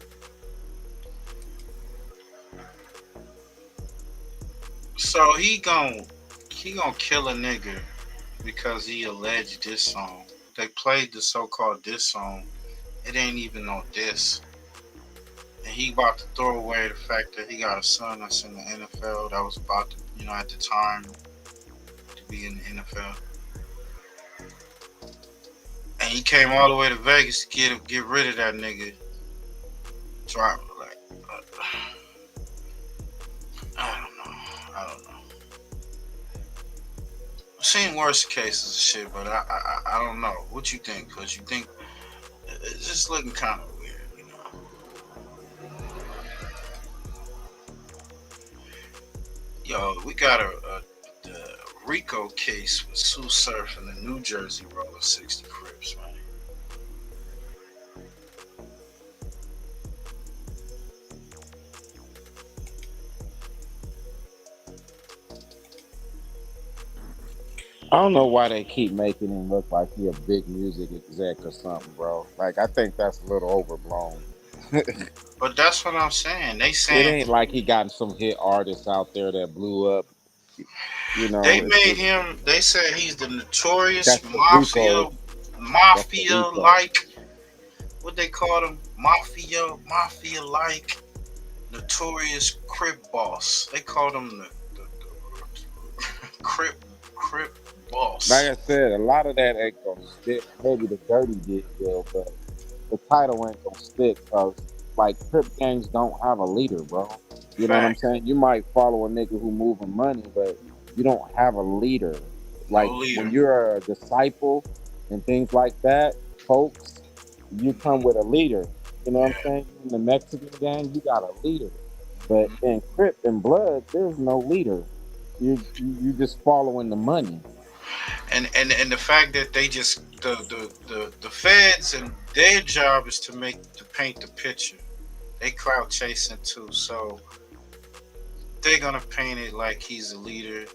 So he gon' kill a nigga because he alleged this song. They played the so-called diss song. It ain't even no diss. And he about to throw away the fact that he got a son that's in the NFL that was about to, at the time to be in the NFL. And he came all the way to Vegas to get rid of that nigga. I don't know. I've seen worse cases of shit, but I don't know. What you think? Because you think it's just looking kind of weird, Yo, we got a R.I.C.O case with Sue Surf and the New Jersey Rollin 60 Crips, man. I don't know why they keep making him look like he a big music exec or something, bro. Like, I think that's a little overblown. But that's what I'm saying. They It saying ain't like he got some hit artists out there that blew up. they made him. They said he's the notorious That's the mafia RICO. like. What they call him? Mafia like notorious Crip boss. They called him the Crip boss. Like I said, a lot of that ain't gonna stick. Maybe the dirty did will, but the title ain't gonna stick because, like, Crip gangs don't have a leader, bro. You know what I'm saying? You might follow a nigga who moving money, but you don't have a leader. Like, when you're a disciple and things like that, folks, you come with a leader. You know what I'm saying? In the Mexican gang, you got a leader. But in Crip and Blood, there's no leader. You just following the money. And the fact that they just the feds, and their job is to paint the picture. They crowd chasing too, so they're gonna paint it like he's a leader,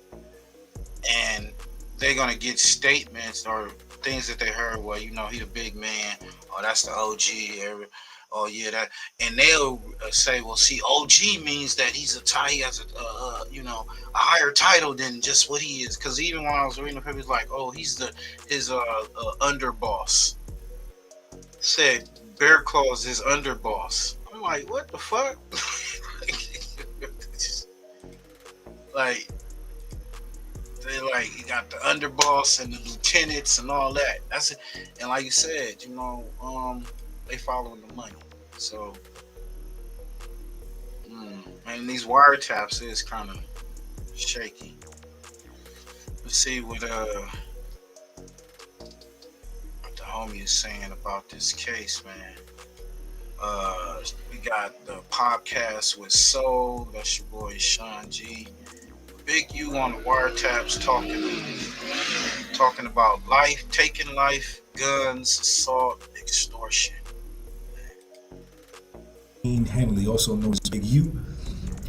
and they're gonna get statements or things that they heard. Well, he a big man. Oh, that's the OG. Oh yeah, that, and they'll say, well, see, OG means that he has a higher title than just what he is. Because even when I was reading the paper, it's like, oh, he's his underboss. Said Bear Claw's his underboss. I'm like, what the fuck? Like, they he got the underboss and the lieutenants and all that. That's it. And like you said, they following the money. So, and these wiretaps is kind of shaky. Let's see what the homie is saying about this case, man. We got the podcast with Soul. That's your boy Sean G. We Big U on the wiretaps talking about life, taking life, guns, assault, extortion. Henley, also known as Big U,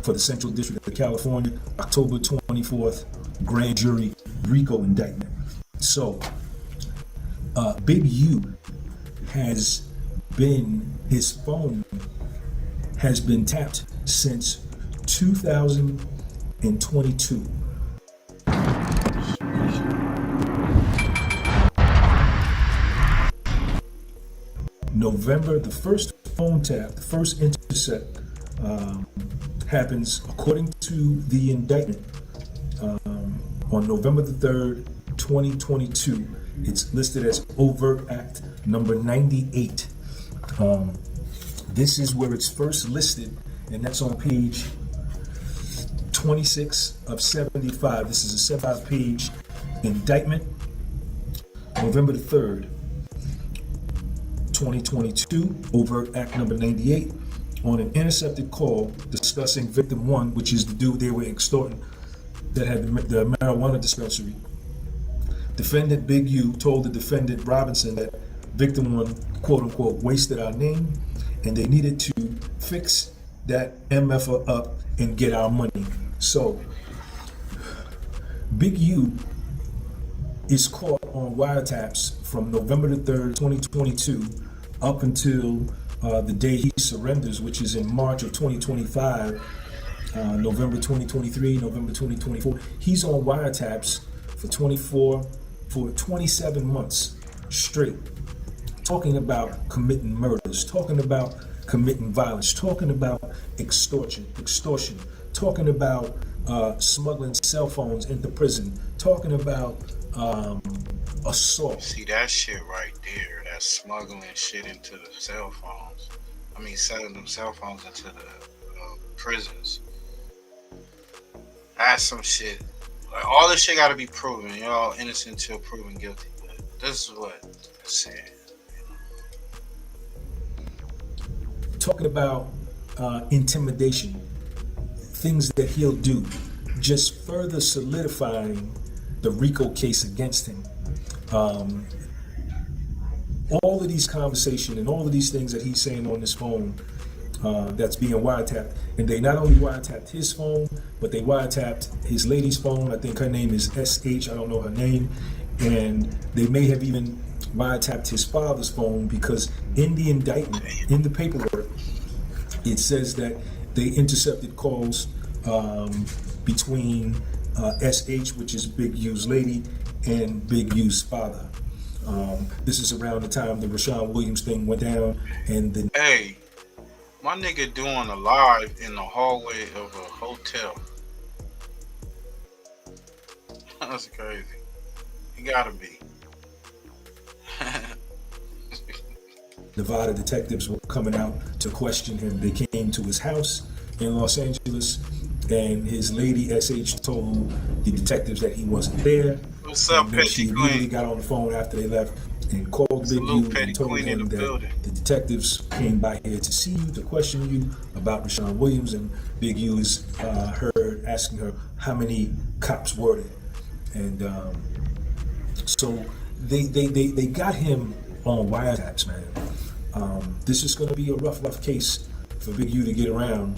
for the Central District of California, October 24th, grand jury RICO indictment. So, Big U his phone has been tapped since 2022. November, the first phone tap, the first intercept happens, according to the indictment, on November the 3rd, 2022. It's listed as overt act number 98. This is where it's first listed, and that's on page 26 of 75. This is a 75-page indictment. November the 3rd, 2022, overt act number 98, on an intercepted call discussing victim one, which is the dude they were extorting that had the marijuana dispensary. Defendant Big U told the defendant Robinson that victim one, quote unquote, wasted our name and they needed to fix that MFer up and get our money. So Big U is caught on wiretaps from November the 3rd, 2022 up until the day he surrenders, which is in March of 2025, November 2023, November 2024. He's on wiretaps for 27 months straight, talking about committing murders, talking about committing violence, talking about extortion, talking about smuggling cell phones into prison, talking about assault. See that shit right there, that smuggling shit into the cell phones. I mean, selling them cell phones into the prisons. That's some shit. Like, all this shit gotta be proven. You're all innocent until proven guilty. But this is what it's saying. Talking about intimidation, things that he'll do, just further solidifying the RICO case against him. All of these conversations and all of these things that he's saying on this phone that's being wiretapped, and they not only wiretapped his phone, but they wiretapped his lady's phone. I think her name is SH, I don't know her name, and they may have even wiretapped his father's phone, because in the indictment, in the paperwork, it says that they intercepted calls between SH, which is Big U's lady, and Big U's father. This is around the time the Rashawn Williams thing went down, and the Hey, my nigga doing a live in the hallway of a hotel. That's crazy. He gotta be. Nevada detectives were coming out to question him. They came to his house in Los Angeles, and his lady SH told the detectives that he wasn't there. What's up, Petty she Queen? immediately got on the phone after they left and called Big U and told him that the detectives came by here to see you, to question you about Rashawn Williams, and Big U is heard asking her how many cops were there. And so they got him on wiretaps, man. This is going to be a rough case for Big U to get around.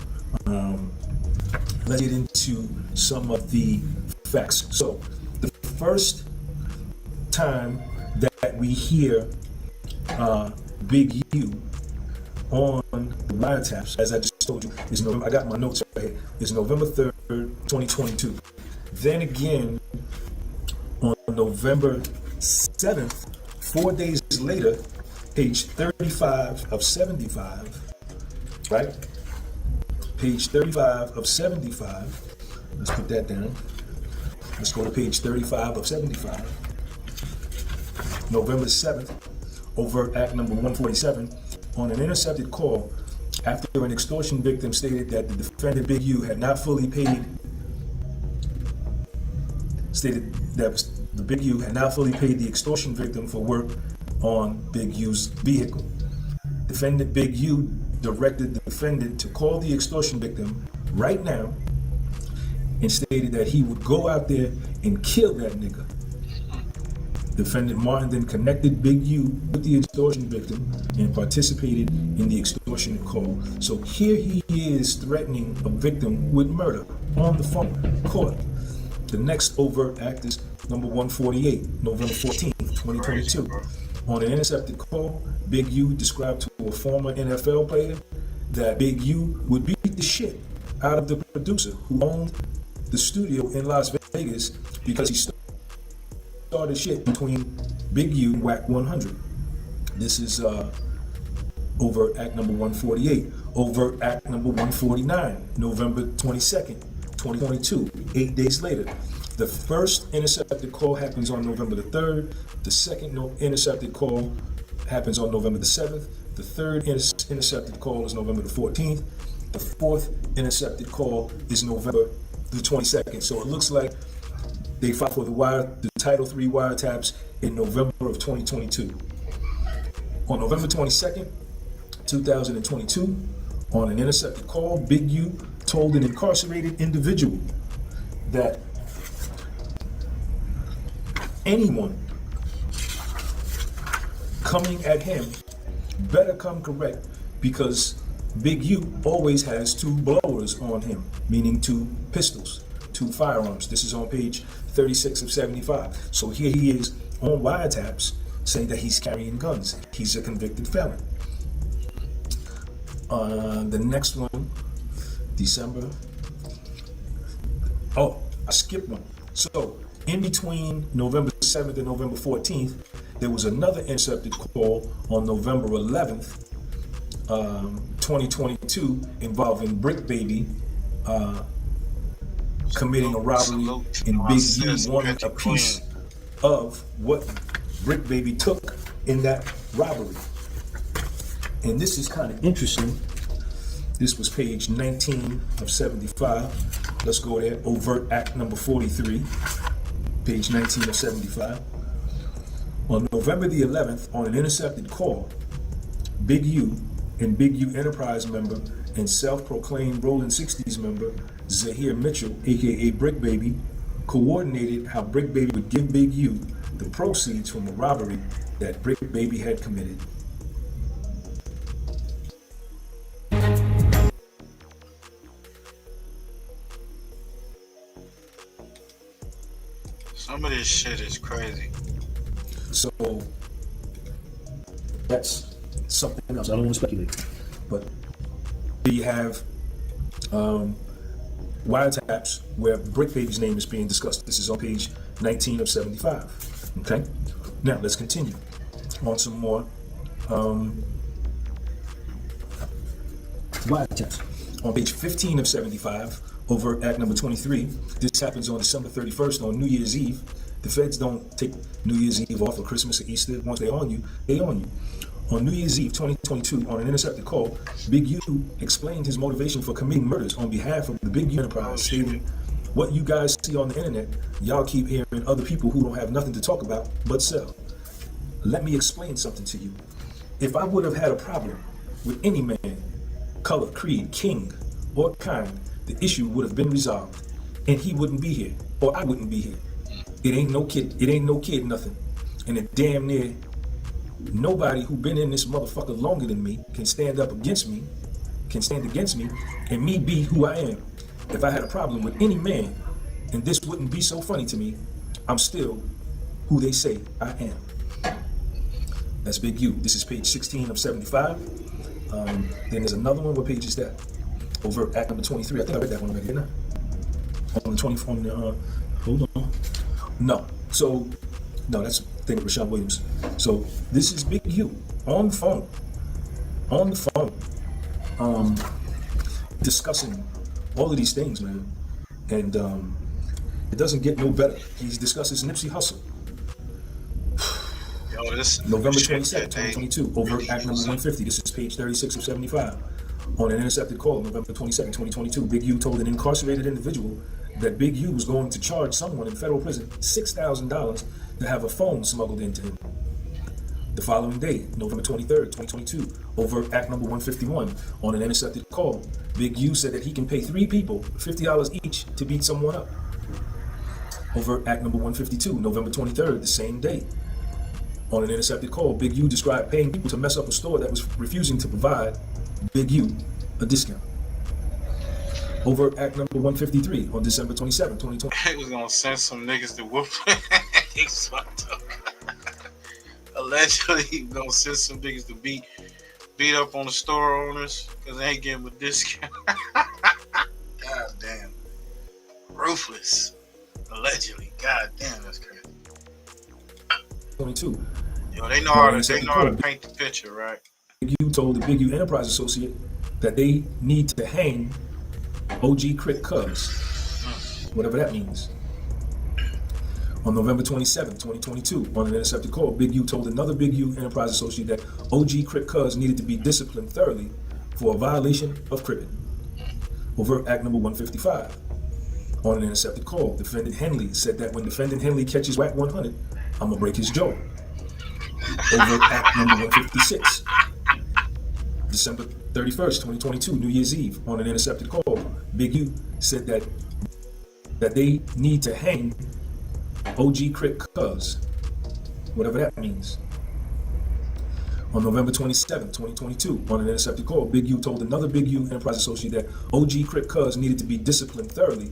Let's get into some of the facts. So the first time that we hear Big U on the wiretaps, as I just told you, is November. I got my notes right here. It's November 3rd, 2022. Then again, on November 7th, 4 days later, page 35 of 75, right? Page 35 of 75. Let's put that down. Let's go to page 35 of 75. November 7th, overt act number 147, on an intercepted call after an extortion victim stated that the defendant Big U had not fully paid, the Big U had not fully paid the extortion victim for work on Big U's vehicle. Defendant Big U directed the defendant to call the extortion victim right now and stated that he would go out there and kill that nigga. Defendant Martin then connected Big U with the extortion victim and participated in the extortionate call. So here he is threatening a victim with murder on the phone, caught. The next overt act is number 148, November 14th, 2022. On an intercepted call, Big U described to a former NFL player that Big U would beat the shit out of the producer who owned the studio in Las Vegas because he started shit between Big U and Whack 100. This is overt act number 148. Overt act number 149, November 22nd, 2022, 8 days later. The first intercepted call happens on November the 3rd. The second intercepted call happens on November the 7th. The third intercepted call is November the 14th. The fourth intercepted call is November the 22nd. So it looks like they filed for the Title III wiretaps in November of 2022. On November 22nd, 2022, on an intercepted call, Big U told an incarcerated individual that anyone coming at him better come correct because Big U always has two blowers on him, meaning two pistols, two firearms. This is on page 36 of 75. So here he is on wiretaps saying that he's carrying guns. He's a convicted felon. The next one, December. Oh, I skipped one. So in between November 7th and November 14th, there was another intercepted call on November 11th, 2022, involving Brick Baby committing a robbery, and Big U wanted a piece of what Brick Baby took in that robbery. And this is kind of interesting. This was page 19 of 75. Let's go there. Overt act number 43, page 19 of 75. On November the 11th, on an intercepted call, Big U and Big U Enterprise member and self-proclaimed Rollin 60'S member Zahir Mitchell, aka Brick Baby, coordinated how Brick Baby would give Big U the proceeds from a robbery that Brick Baby had committed. Some of this shit is crazy. So that's something else. I don't want to speculate, but we have wiretaps where Brick Baby's name is being discussed. This is on page 19 of 75. Okay, now let's continue on some more wiretaps. On page 15 of 75, overt act number 23. This happens on December 31st on New Year's Eve. The feds don't take New Year's Eve off for Christmas or Easter. Once they're on you, they on you. On New Year's Eve 2022, on an intercepted call, Big U explained his motivation for committing murders on behalf of the Big U Enterprise, stating, "What you guys see on the internet, y'all keep hearing other people who don't have nothing to talk about but sell. Let me explain something to you. If I would have had a problem with any man, color, creed, king, or kind, the issue would have been resolved, and he wouldn't be here, or I wouldn't be here. It ain't no kid nothing. And it damn near nobody who been in this motherfucker longer than me can stand against me, and me be who I am. If I had a problem with any man, and this wouldn't be so funny to me, I'm still who they say I am." That's Big U. This is page 16 of 75. Then there's another one. What page is that? Overt act number 23. I think I read that one already, didn't I? On the 24. Hold on. No. So, no, that's the thing with Rashawn Williams. So this is Big U on the phone, discussing all of these things, man. And it doesn't get no better. He discusses Nipsey Hussle. Yo, this November 22nd, 2022, overt act number 150. This is page 36 of 75. On an intercepted call, November 22nd, 2022, Big U told an incarcerated individual that Big U was going to charge someone in federal prison $6,000 to have a phone smuggled into him. The following day, November 23rd, 2022, overt act number 151, on an intercepted call, Big U said that he can pay 3 people $50 each to beat someone up. Overt act number 152, November 23rd, the same day. On an intercepted call, Big U described paying people to mess up a store that was refusing to provide Big U a discount. Overt act number 153 on December 27, 2020. He was gonna send some niggas to whoop. He's fucked up. Allegedly, he was gonna send some niggas to beat up on the store owners because they ain't getting a discount. God damn. Ruthless. Allegedly. God damn, that's crazy. 22. Yo, they know how to paint the picture, right? Big U told the Big U Enterprise associate that they need to hang OG Crit Cuz, whatever that means. On November 27, 2022, on an intercepted call, Big U told another Big U Enterprise associate that OG Crit Cuz needed to be disciplined thoroughly for a violation of CAPP'N. Overt act number 155. On an intercepted call, defendant Henley said that when defendant Henley catches whack 100, I'm gonna break his jaw. Overt act number 156. December 31st, 2022, New Year's Eve, on an intercepted call, Big U said that they need to hang OG Crit Cuz, whatever that means. On November 27, 2022, on an intercepted call, Big U told another Big U Enterprise associate that OG Crit Cuz needed to be disciplined thoroughly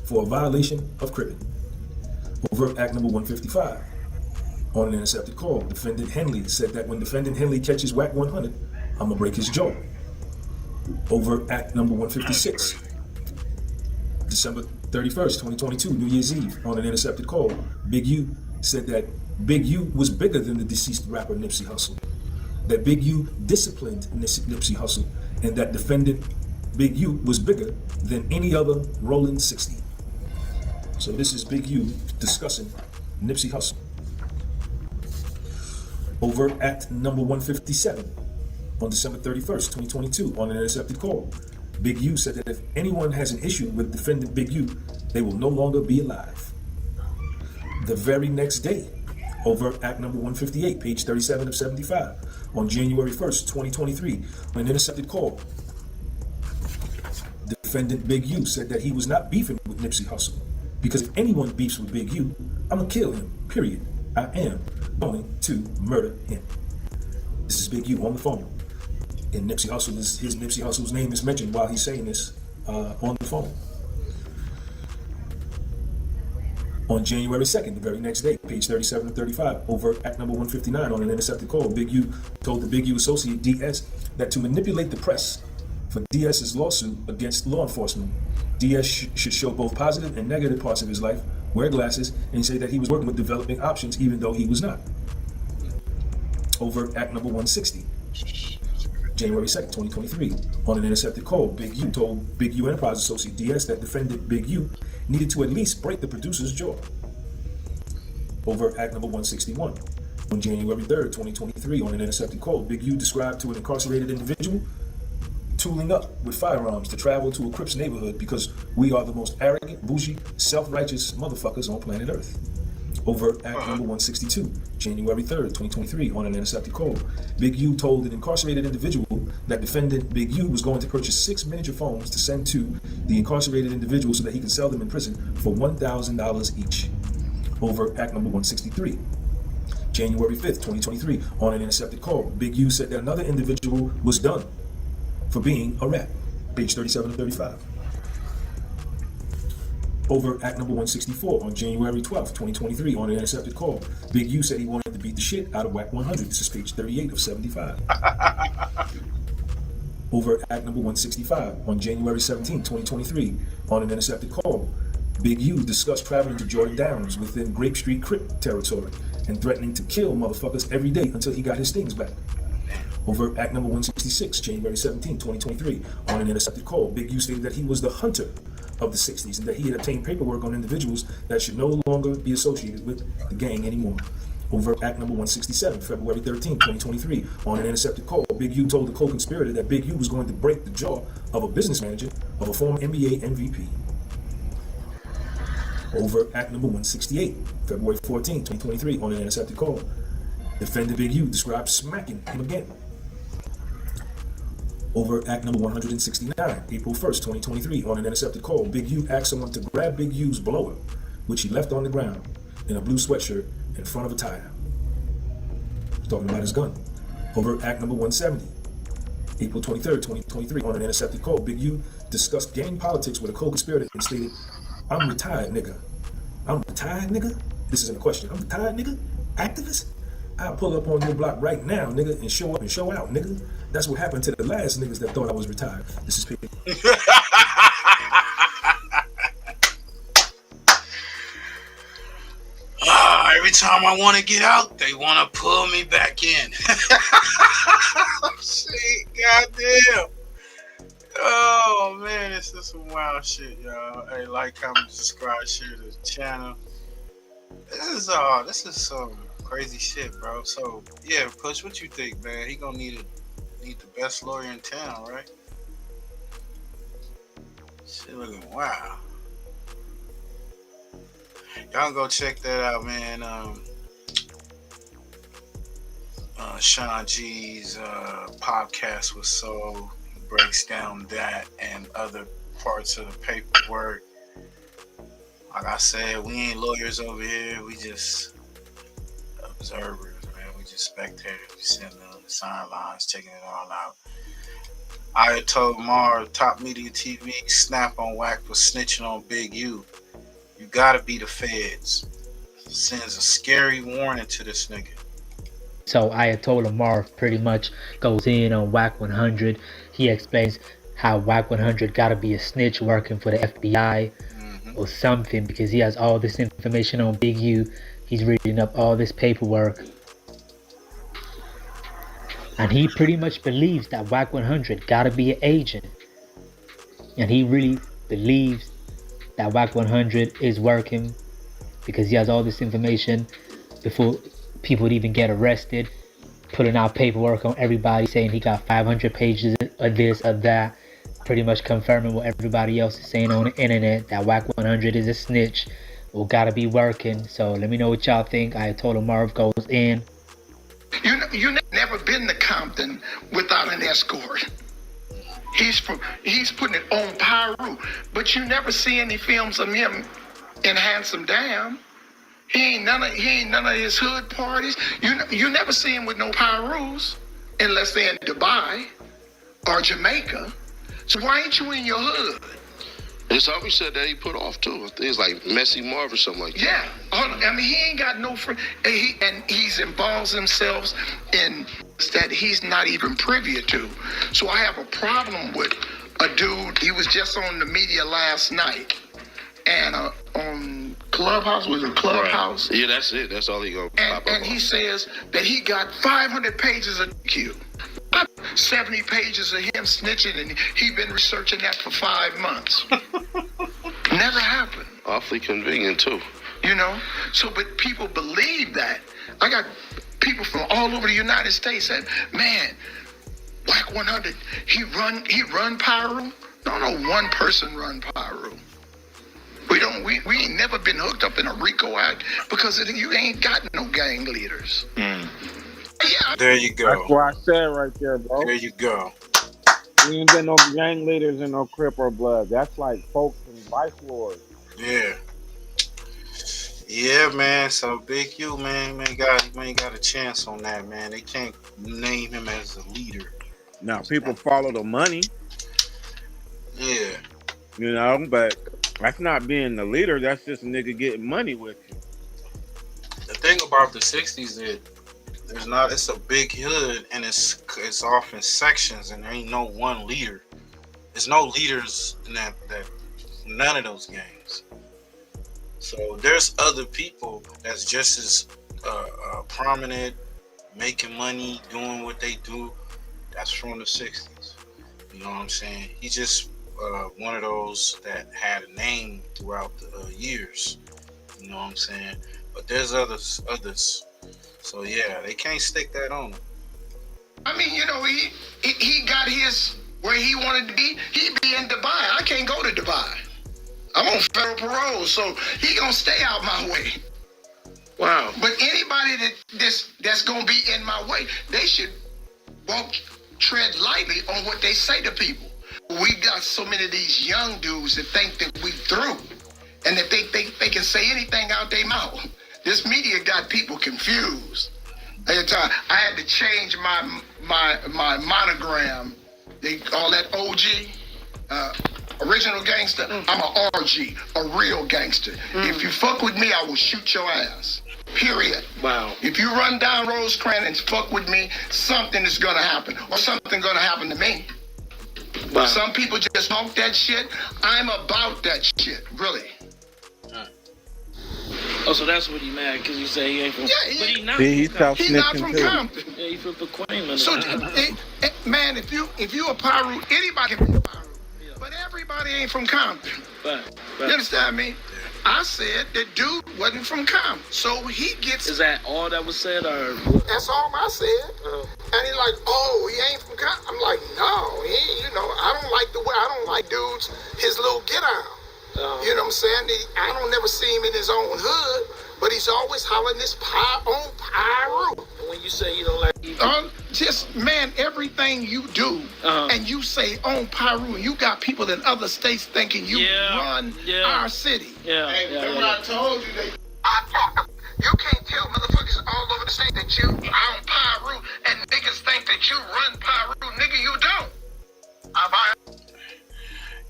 for a violation of CAPP'N. Overt act number 155. On an intercepted call, defendant Henley said that when defendant Henley catches whack 100, I'm gonna break his jaw. Overt act number 156. December 31st, 2022, New Year's Eve, on an intercepted call, Big U said that Big U was bigger than the deceased rapper Nipsey Hussle, that Big U disciplined Nipsey Hussle, and that defendant Big U was bigger than any other Rollin 60. So this is Big U discussing Nipsey Hussle. Overt act number 157. On December 31st, 2022, on an intercepted call, Big U said that if anyone has an issue with defendant Big U, they will no longer be alive. The very next day, overt act number 158, page 37 of 75, on January 1st, 2023, on an intercepted call, defendant Big U said that he was not beefing with Nipsey Hussle, because if anyone beefs with Big U, I'm gonna kill him, period. I am going to murder him. This is Big U on the phone. And Nipsey Hussle's name is mentioned while he's saying this on the phone. On January 2nd, the very next day, page 37 and 35, overt act number 159, on an intercepted call, Big U told the Big U associate DS that to manipulate the press for DS's lawsuit against law enforcement, DS should show both positive and negative parts of his life, wear glasses, and say that he was working with developing options even though he was not. Overt act number 160. January 2nd, 2023, on an intercepted call, Big U told Big U Enterprise associate DS that defendant Big U needed to at least break the producer's jaw. Overt act number 161. On January 3rd, 2023, on an intercepted call, Big U described to an incarcerated individual tooling up with firearms to travel to a Crips neighborhood because we are the most arrogant, bougie, self-righteous motherfuckers on planet Earth. Overt act number 162, January 3rd, 2023, on an intercepted call, Big U told an incarcerated individual that defendant Big U was going to purchase 6 miniature phones to send to the incarcerated individual so that he can sell them in prison for $1,000 each. Overt act number 163, January 5th, 2023, on an intercepted call, Big U said that another individual was done for being a rat. Page 37 and 35. Overt act number 164 on January 12th, 2023, on an intercepted call, Big U said he wanted to beat the shit out of whack 100. This is page 38 of 75. Overt act number 165 on January 17, 2023, on an intercepted call, Big U discussed traveling to Jordan Downs within Grape Street Crip territory and threatening to kill motherfuckers every day until he got his things back. Overt act number 166, January 17, 2023, on an intercepted call, Big U stated that he was the hunter of the 60s and that he had obtained paperwork on individuals that should no longer be associated with the gang anymore. Overt act number 167, February 13, 2023, on an intercepted call, Big U told the co-conspirator that Big U was going to break the jaw of a business manager of a former NBA MVP. Overt act number 168, February 14, 2023, on an intercepted call, Defendant Big U described smacking him again. Over Act number 169, April 1st, 2023, on an intercepted call, Big U asked someone to grab Big U's blower, which he left on the ground in a blue sweatshirt in front of a tire. He's talking about his gun. Over Act number 170, April 23rd, 2023, on an intercepted call, Big U discussed gang politics with a co-conspirator and stated, "I'm retired, nigga. I'm retired, nigga? This isn't a question. I'm retired, nigga? Activist? I'll pull up on your block right now, nigga, and show up and show out, nigga. That's what happened to the last niggas that thought I was retired." This is Pig. Every time I want to get out, they want to pull me back in. Shit, goddamn. Oh man, this is some wild shit, y'all. Hey, like, comment, subscribe, share the channel. This is some crazy shit, bro. So yeah, Push, what you think, man? He gonna need the best lawyer in town, right? Shit looking wild. Y'all go check that out, man. Sean G's podcast with Soul. He breaks down that and other parts of the paperwork. Like I said, we ain't lawyers over here. We just observers, man. We just spectators. We sitting on the sidelines, checking it all out. I told Mar, Top Media TV, snap on whack for snitching on Big U. You gotta be the feds. Sends a scary warning to this nigga. So Ayatollah Marv pretty much goes in on WAC 100. He explains how WAC 100 gotta be a snitch working for the FBI or something, because he has all this information on Big U. He's reading up all this paperwork. And he pretty much believes that WAC 100 gotta be an agent. And he really believes that WAC 100 is working because he has all this information before people would even get arrested, putting out paperwork on everybody, saying he got 500 pages of this, of that, pretty much confirming what everybody else is saying on the internet, that WAC 100 is a snitch or gotta be working. So let me know what y'all think. Ayatollah Marv goes in. You never been to Compton without an escort. He's putting it on Pyru, but you never see any films of him in Handsome Dam. He ain't none of his hood parties. You never see him with no Pyrus unless they're in Dubai or Jamaica. So why ain't you in your hood? It's always said that he put off too. Things like Messy Marv or something like that. Yeah, I mean, he ain't got no friend, and he's involves himself in that he's not even privy to. So I have a problem with a dude. He was just on the media last night, and on Clubhouse, was it Clubhouse? Right. Yeah, that's it. That's all he go. And he says that he got 500 pages of Q. 70 pages of him snitching, and he been researching that for 5 months. Never happened. Awfully convenient too. You know, so but people believe that. I got people from all over the United States said, "Man, WAC 100, he run Pyru." No one person run Pyru. We ain't never been hooked up in a RICO act because you ain't got no gang leaders. Yeah. There you go. That's what I said right there, bro. There you go. We ain't got no gang leaders and no Crip or Blood. That's like folks and vice lords. Yeah. Yeah, man. So Big U, man, got a chance on that, man. They can't name him as a leader. Now people follow the money. Yeah. You know, but that's not being the leader. That's just a nigga getting money with you. The thing about the 60s is it's a big hood, and it's off in sections, and there ain't no one leader. There's no leaders in that none of those gangs. So there's other people that's just as prominent, making money, doing what they do. That's from the 60s. You know what I'm saying? He's just one of those that had a name throughout the years. You know what I'm saying? But there's others. So yeah, they can't stick that on him. I mean, you know, he got his where he wanted to be. He be in Dubai. I can't go to Dubai. I'm on federal parole, so he gonna stay out my way. Wow. But anybody that's gonna be in my way, they should tread lightly on what they say to people. We got so many of these young dudes that think that we through, and that they think they can say anything out their mouth. This media got people confused. I had to change my monogram. They call that OG, original gangster. I'm a RG, a real gangster. If you fuck with me, I will shoot your ass. Period. Wow. If you run down Rosecrans and fuck with me, something is gonna happen, or something gonna happen to me. Wow. Some people just talk that shit. I'm about that shit, really. Oh, so that's what he mad, because you say he ain't from... Yeah, but he not. He's not from Compton. Yeah, he from Pacoima. So, man, if you a Piru, anybody can be a Piru. Yeah. But everybody ain't from Compton. Right. You understand me? I said that dude wasn't from Compton, so he gets... Is that all that was said, or...? That's all I said. And he's like, oh, he ain't from Compton. I'm like, no, he, I don't like dudes, his little get-out. You know what I'm saying? I don't never see him in his own hood, but he's always hollering this own Piru. When you say you don't like... just, man, everything you do, and you say on Piru, and you got people in other states thinking you run our city. Remember I told you that... You can't tell motherfuckers all over the state that you on Piru, and niggas think that you run Piru. Nigga, you don't.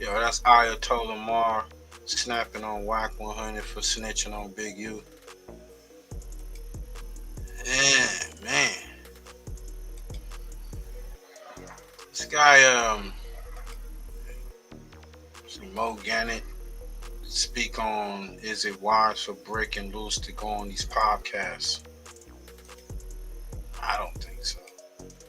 Yo, that's Ayatollah Mar snapping on WAC 100 for snitching on Big U. Yeah, man. This guy, Mo Gannett, speak on is it wise for Brick and Loose to go on these podcasts? I don't think so.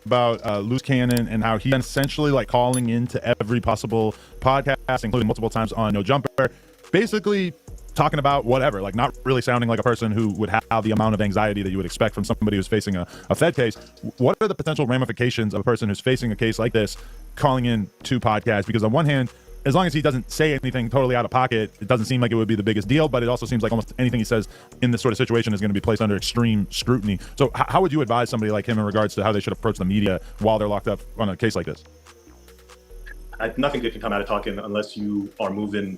About Loose Cannon and how he's essentially like calling into every possible podcast, including multiple times on No Jumper, basically talking about whatever, like not really sounding like a person who would have the amount of anxiety that you would expect from somebody who's facing a Fed case. What are the potential ramifications of a person who's facing a case like this calling in to podcasts? Because on one hand, as long as he doesn't say anything totally out of pocket, it doesn't seem like it would be the biggest deal, but it also seems like almost anything he says in this sort of situation is going to be placed under extreme scrutiny. So how would you advise somebody like him in regards to how they should approach the media while they're locked up on a case like this? Nothing good can come out of talking unless you are moving,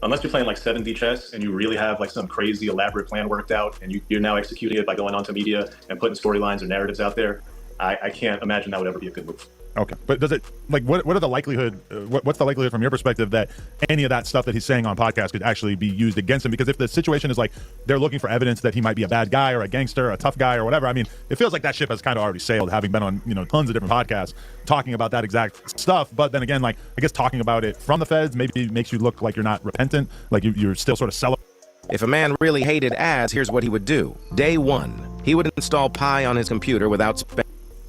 unless you're playing like 7D chess and you really have like some crazy elaborate plan worked out and you're now executing it by going onto media and putting storylines or narratives out there. I can't imagine that would ever be a good move. Okay, but does it, what are the likelihood, what's the likelihood from your perspective that any of that stuff that he's saying on podcasts could actually be used against him? Because if the situation is like they're looking for evidence that he might be a bad guy or a gangster or a tough guy or whatever, I mean, it feels like that ship has kind of already sailed, having been on, tons of different podcasts talking about that exact stuff. But then again, I guess talking about it from the feds maybe makes you look like you're not repentant, like you're still sort of celebrating. If a man really hated ads, here's what he would do. Day one, he would install Pi on his computer without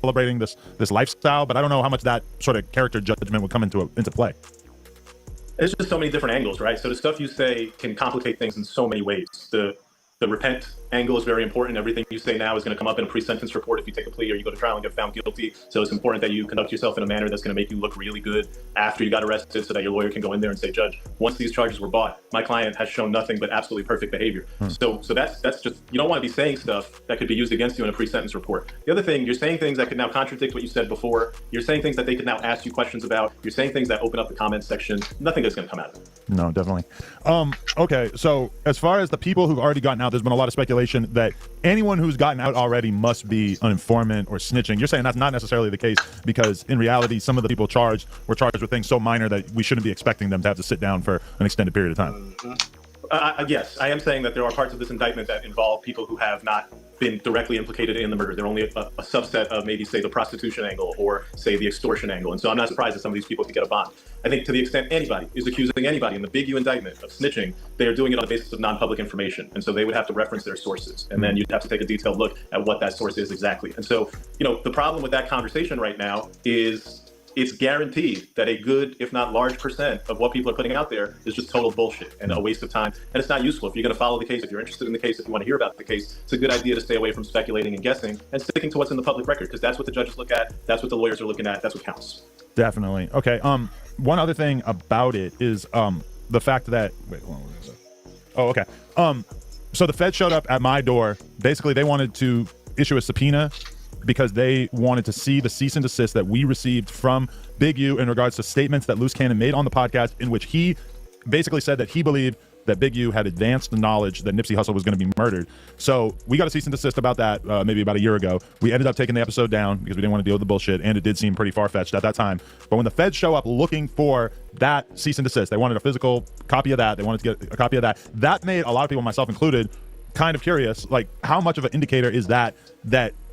celebrating this lifestyle, but I don't know how much that sort of character judgment would come into play. There's just so many different angles, right? So the stuff you say can complicate things in so many ways. The repent angle is very important. Everything you say now is going to come up in a pre-sentence report if you take a plea or you go to trial and get found guilty. So it's important that you conduct yourself in a manner that's going to make you look really good after you got arrested so that your lawyer can go in there and say, Judge, once these charges were brought, my client has shown nothing but absolutely perfect behavior. So that's just, you don't want to be saying stuff that could be used against you in a pre-sentence report. The other thing, you're saying things that could now contradict what you said before. You're saying things that they could now ask you questions about. You're saying things that open up the comments section. Nothing is going to come out of it. No, definitely. Okay, so as far as the people who've already gotten out, there's been a lot of speculation that anyone who's gotten out already must be an informant or snitching. You're saying that's not necessarily the case because in reality, some of the people charged were charged with things so minor that we shouldn't be expecting them to have to sit down for an extended period of time. Yes, I am saying that there are parts of this indictment that involve people who have not been directly implicated in the murder. They're only a subset of maybe, say, the prostitution angle or, say, the extortion angle. And so I'm not surprised that some of these people could get a bond. I think to the extent anybody is accusing anybody in the Big U indictment of snitching, they are doing it on the basis of non-public information. And so they would have to reference their sources. And then you'd have to take a detailed look at what that source is exactly. And so, the problem with that conversation right now is it's guaranteed that a good, if not large percent of what people are putting out there is just total bullshit and a waste of time. And it's not useful. If you're going to follow the case, if you're interested in the case, if you want to hear about the case, it's a good idea to stay away from speculating and guessing and sticking to what's in the public record, because that's what the judges look at. That's what the lawyers are looking at. That's what counts. Definitely. Okay. One other thing about it is the fact that, wait, hold on, what is it? Oh, okay. So the Fed showed up at my door. Basically, they wanted to issue a subpoena because they wanted to see the cease and desist that we received from Big U in regards to statements that Loose Cannon made on the podcast, in which he basically said that he believed that Big U had advanced the knowledge that Nipsey Hussle was going to be murdered. So we got a cease and desist about that maybe about a year ago. We ended up taking the episode down because we didn't want to deal with the bullshit, and it did seem pretty far-fetched at that time. But when the Feds show up looking for that cease and desist, they wanted a physical copy of that. They wanted to get a copy of that. That made a lot of people, myself included, kind of curious, like how much of an indicator is that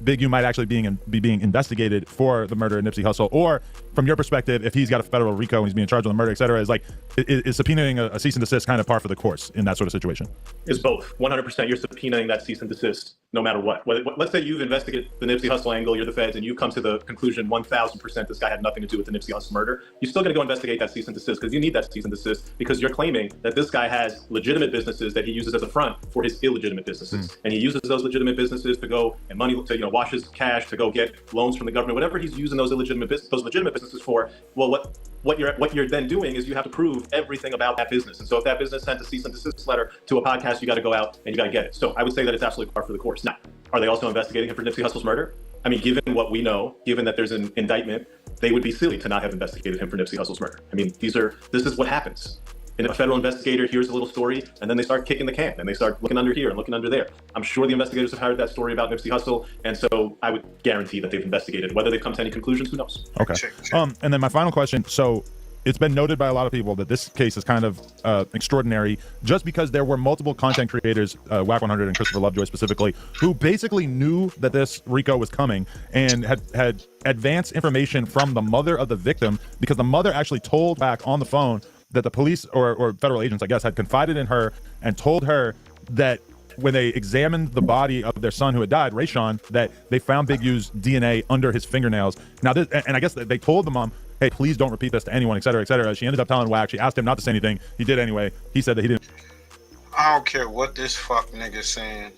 Big U might actually be being investigated for the murder of Nipsey Hussle? Or from your perspective, if he's got a federal RICO and he's being charged with a murder, et cetera, is subpoenaing a cease and desist kind of par for the course in that sort of situation? It's both. 100%. You're subpoenaing that cease and desist no matter what. Let's say you've investigated the Nipsey Hussle angle, you're the Feds, and you come to the conclusion 1,000% this guy had nothing to do with the Nipsey Hussle murder. You're still going to go investigate that cease and desist because you need that cease and desist because you're claiming that this guy has legitimate businesses that he uses as a front for his illegitimate businesses. And he uses those legitimate businesses to go and money to wash his cash, to go get loans from the government, whatever he's using those legitimate businesses for. Well, what you're then doing is you have to prove everything about that business. And so if that business sent a cease and desist letter to a podcast, you got to go out and you got to get it. So I would say that it's absolutely par for the course. Now, are they also investigating him for Nipsey Hussle's murder? I mean, given what we know, given that there's an indictment, they would be silly to not have investigated him for Nipsey Hussle's murder. I mean, this is what happens. And a federal investigator hears a little story, and then they start kicking the can, and they start looking under here and looking under there. I'm sure the investigators have heard that story about Nipsey Hussle, and so I would guarantee that they've investigated. Whether they've come to any conclusions, who knows? Okay. And then my final question. So it's been noted by a lot of people that this case is kind of extraordinary just because there were multiple content creators, WAC 100 and Christopher Lovejoy specifically, who basically knew that this RICO was coming and had advanced information from the mother of the victim, because the mother actually told back on the phone that the police or federal agents, I guess, had confided in her and told her that when they examined the body of their son who had died, Rayshawn, that they found Big U's DNA under his fingernails. Now, and I guess they told the mom, hey, please don't repeat this to anyone, et cetera, et cetera. She ended up telling WAC. She asked him not to say anything. He did anyway. He said that he didn't. I don't care what this fuck nigga saying.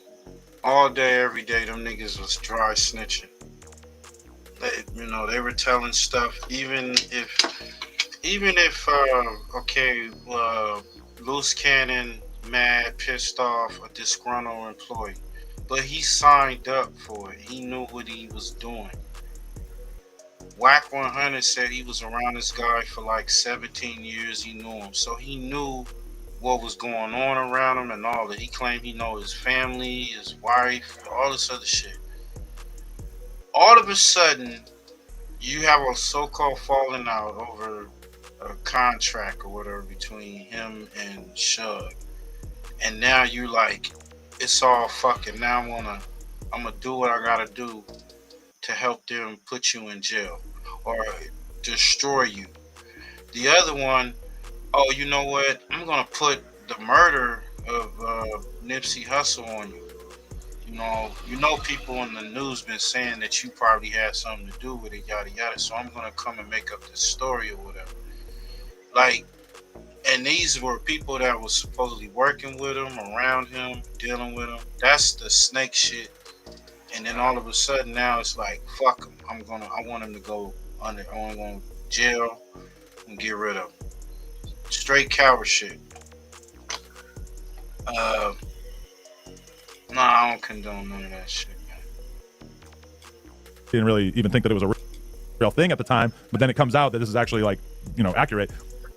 All day, every day, them niggas was dry snitching. They were telling stuff, even if Loose Cannon, mad, pissed off, a disgruntled employee, but he signed up for it. He knew what he was doing. WAC 100 said he was around this guy for like 17 years. He knew him, so he knew what was going on around him and all that. He claimed he know his family, his wife, all this other shit. All of a sudden, you have a so-called falling out over a contract or whatever between him and Shug, and now you like, it's all fucking. Now I'm gonna do what I gotta do to help them put you in jail or destroy you. The other one, oh, you know what? I'm gonna put the murder of Nipsey Hussle on you. You know, people in the news been saying that you probably had something to do with it, yada yada. So I'm gonna come and make up this story or whatever. Like, and these were people that was supposedly working with him, around him, dealing with him. That's the snake shit. And then all of a sudden now it's like, fuck him. I want him to go under. I want him to go jail and get rid of him. Straight coward shit. No, I don't condone none of that shit, man. Didn't really even think that it was a real thing at the time, but then it comes out that this is actually accurate.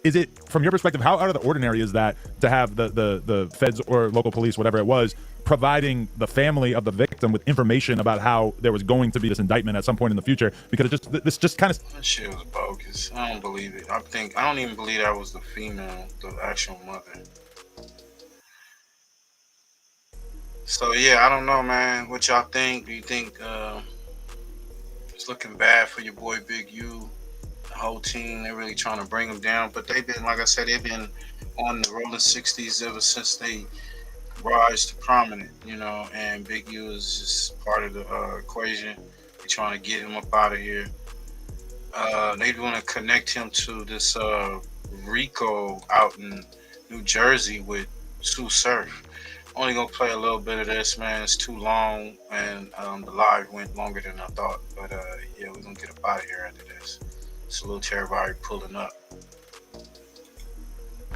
Is it, from your perspective, how out of the ordinary is that to have the feds or local police, whatever it was, providing the family of the victim with information about how there was going to be this indictment at some point in the future? Because this just kind of, that shit was bogus. I don't believe it. I don't even believe that was the female, the actual mother. So yeah, I don't know, man. What y'all think? Do you think it's looking bad for your boy Big U? The whole team, they're really trying to bring him down, but they've been, like I said, they've been on the Rollin 60'S ever since they rise to prominent, and Big U is just part of the equation. They're trying to get him up out of here. They want to connect him to this RICO out in New Jersey with Sue Surf. Only gonna play a little bit of this, man. It's too long, and the live went longer than I thought. But yeah, we're gonna get up out of here after this. Salute to everybody pulling up.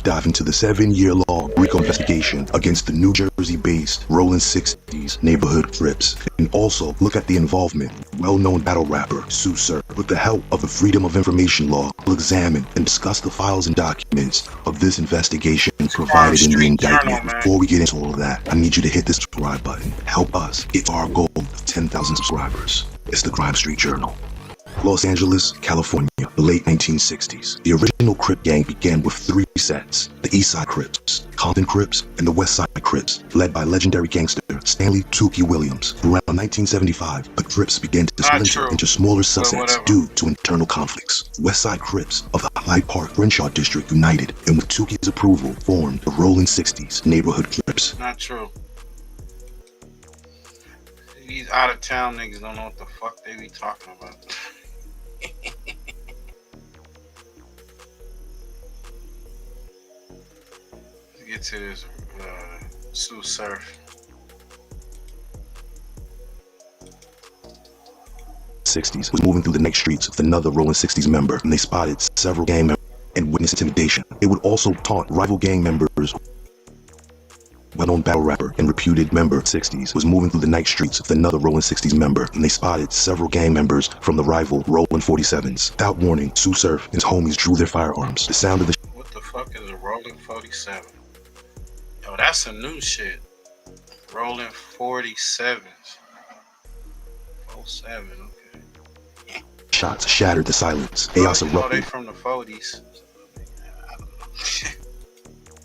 dive into the 7-year-long R.I.C.O investigation against the New Jersey-based Rollin 60's neighborhood Crips, and also look at the involvement of well-known battle rapper Sue Surf. With the help of the Freedom of Information Law, we'll examine and discuss the files and documents of this investigation provided in the indictment. Before we get into all of that, I need you to hit the subscribe button. Help us get to our goal of 10,000 subscribers. It's the Crime Street Journal. Los Angeles, California, the late 1960s. The original Crip gang began with 3 sets: the East Side Crips, Compton Crips, and the West Side Crips, led by legendary gangster Stanley Tookie Williams. Around 1975, the Crips began to splinter into smaller subsets due to internal conflicts. West Side Crips of the Hyde Park Crenshaw District united, and with Tookie's approval, formed the Rollin 60's neighborhood Crips. Not true. These out of town niggas don't know what the fuck they be talking about. Let's get to this Sue Surf. 60s was moving through the night streets with another Rollin 60's member, and they spotted several gang members and witnessed intimidation. They would also taunt rival gang members. Well-known battle rapper and reputed member 60's was moving through the night streets with another Rollin 60's member, and they spotted several gang members from the rival Rollin 47s. Without warning, Sue Surf and his homies drew their firearms. The sound of the What the fuck is a Rollin 47? Yo, that's some new shit. Rollin 47s. 47, okay. shots shattered the silence. Chaos erupted. They from the 40s.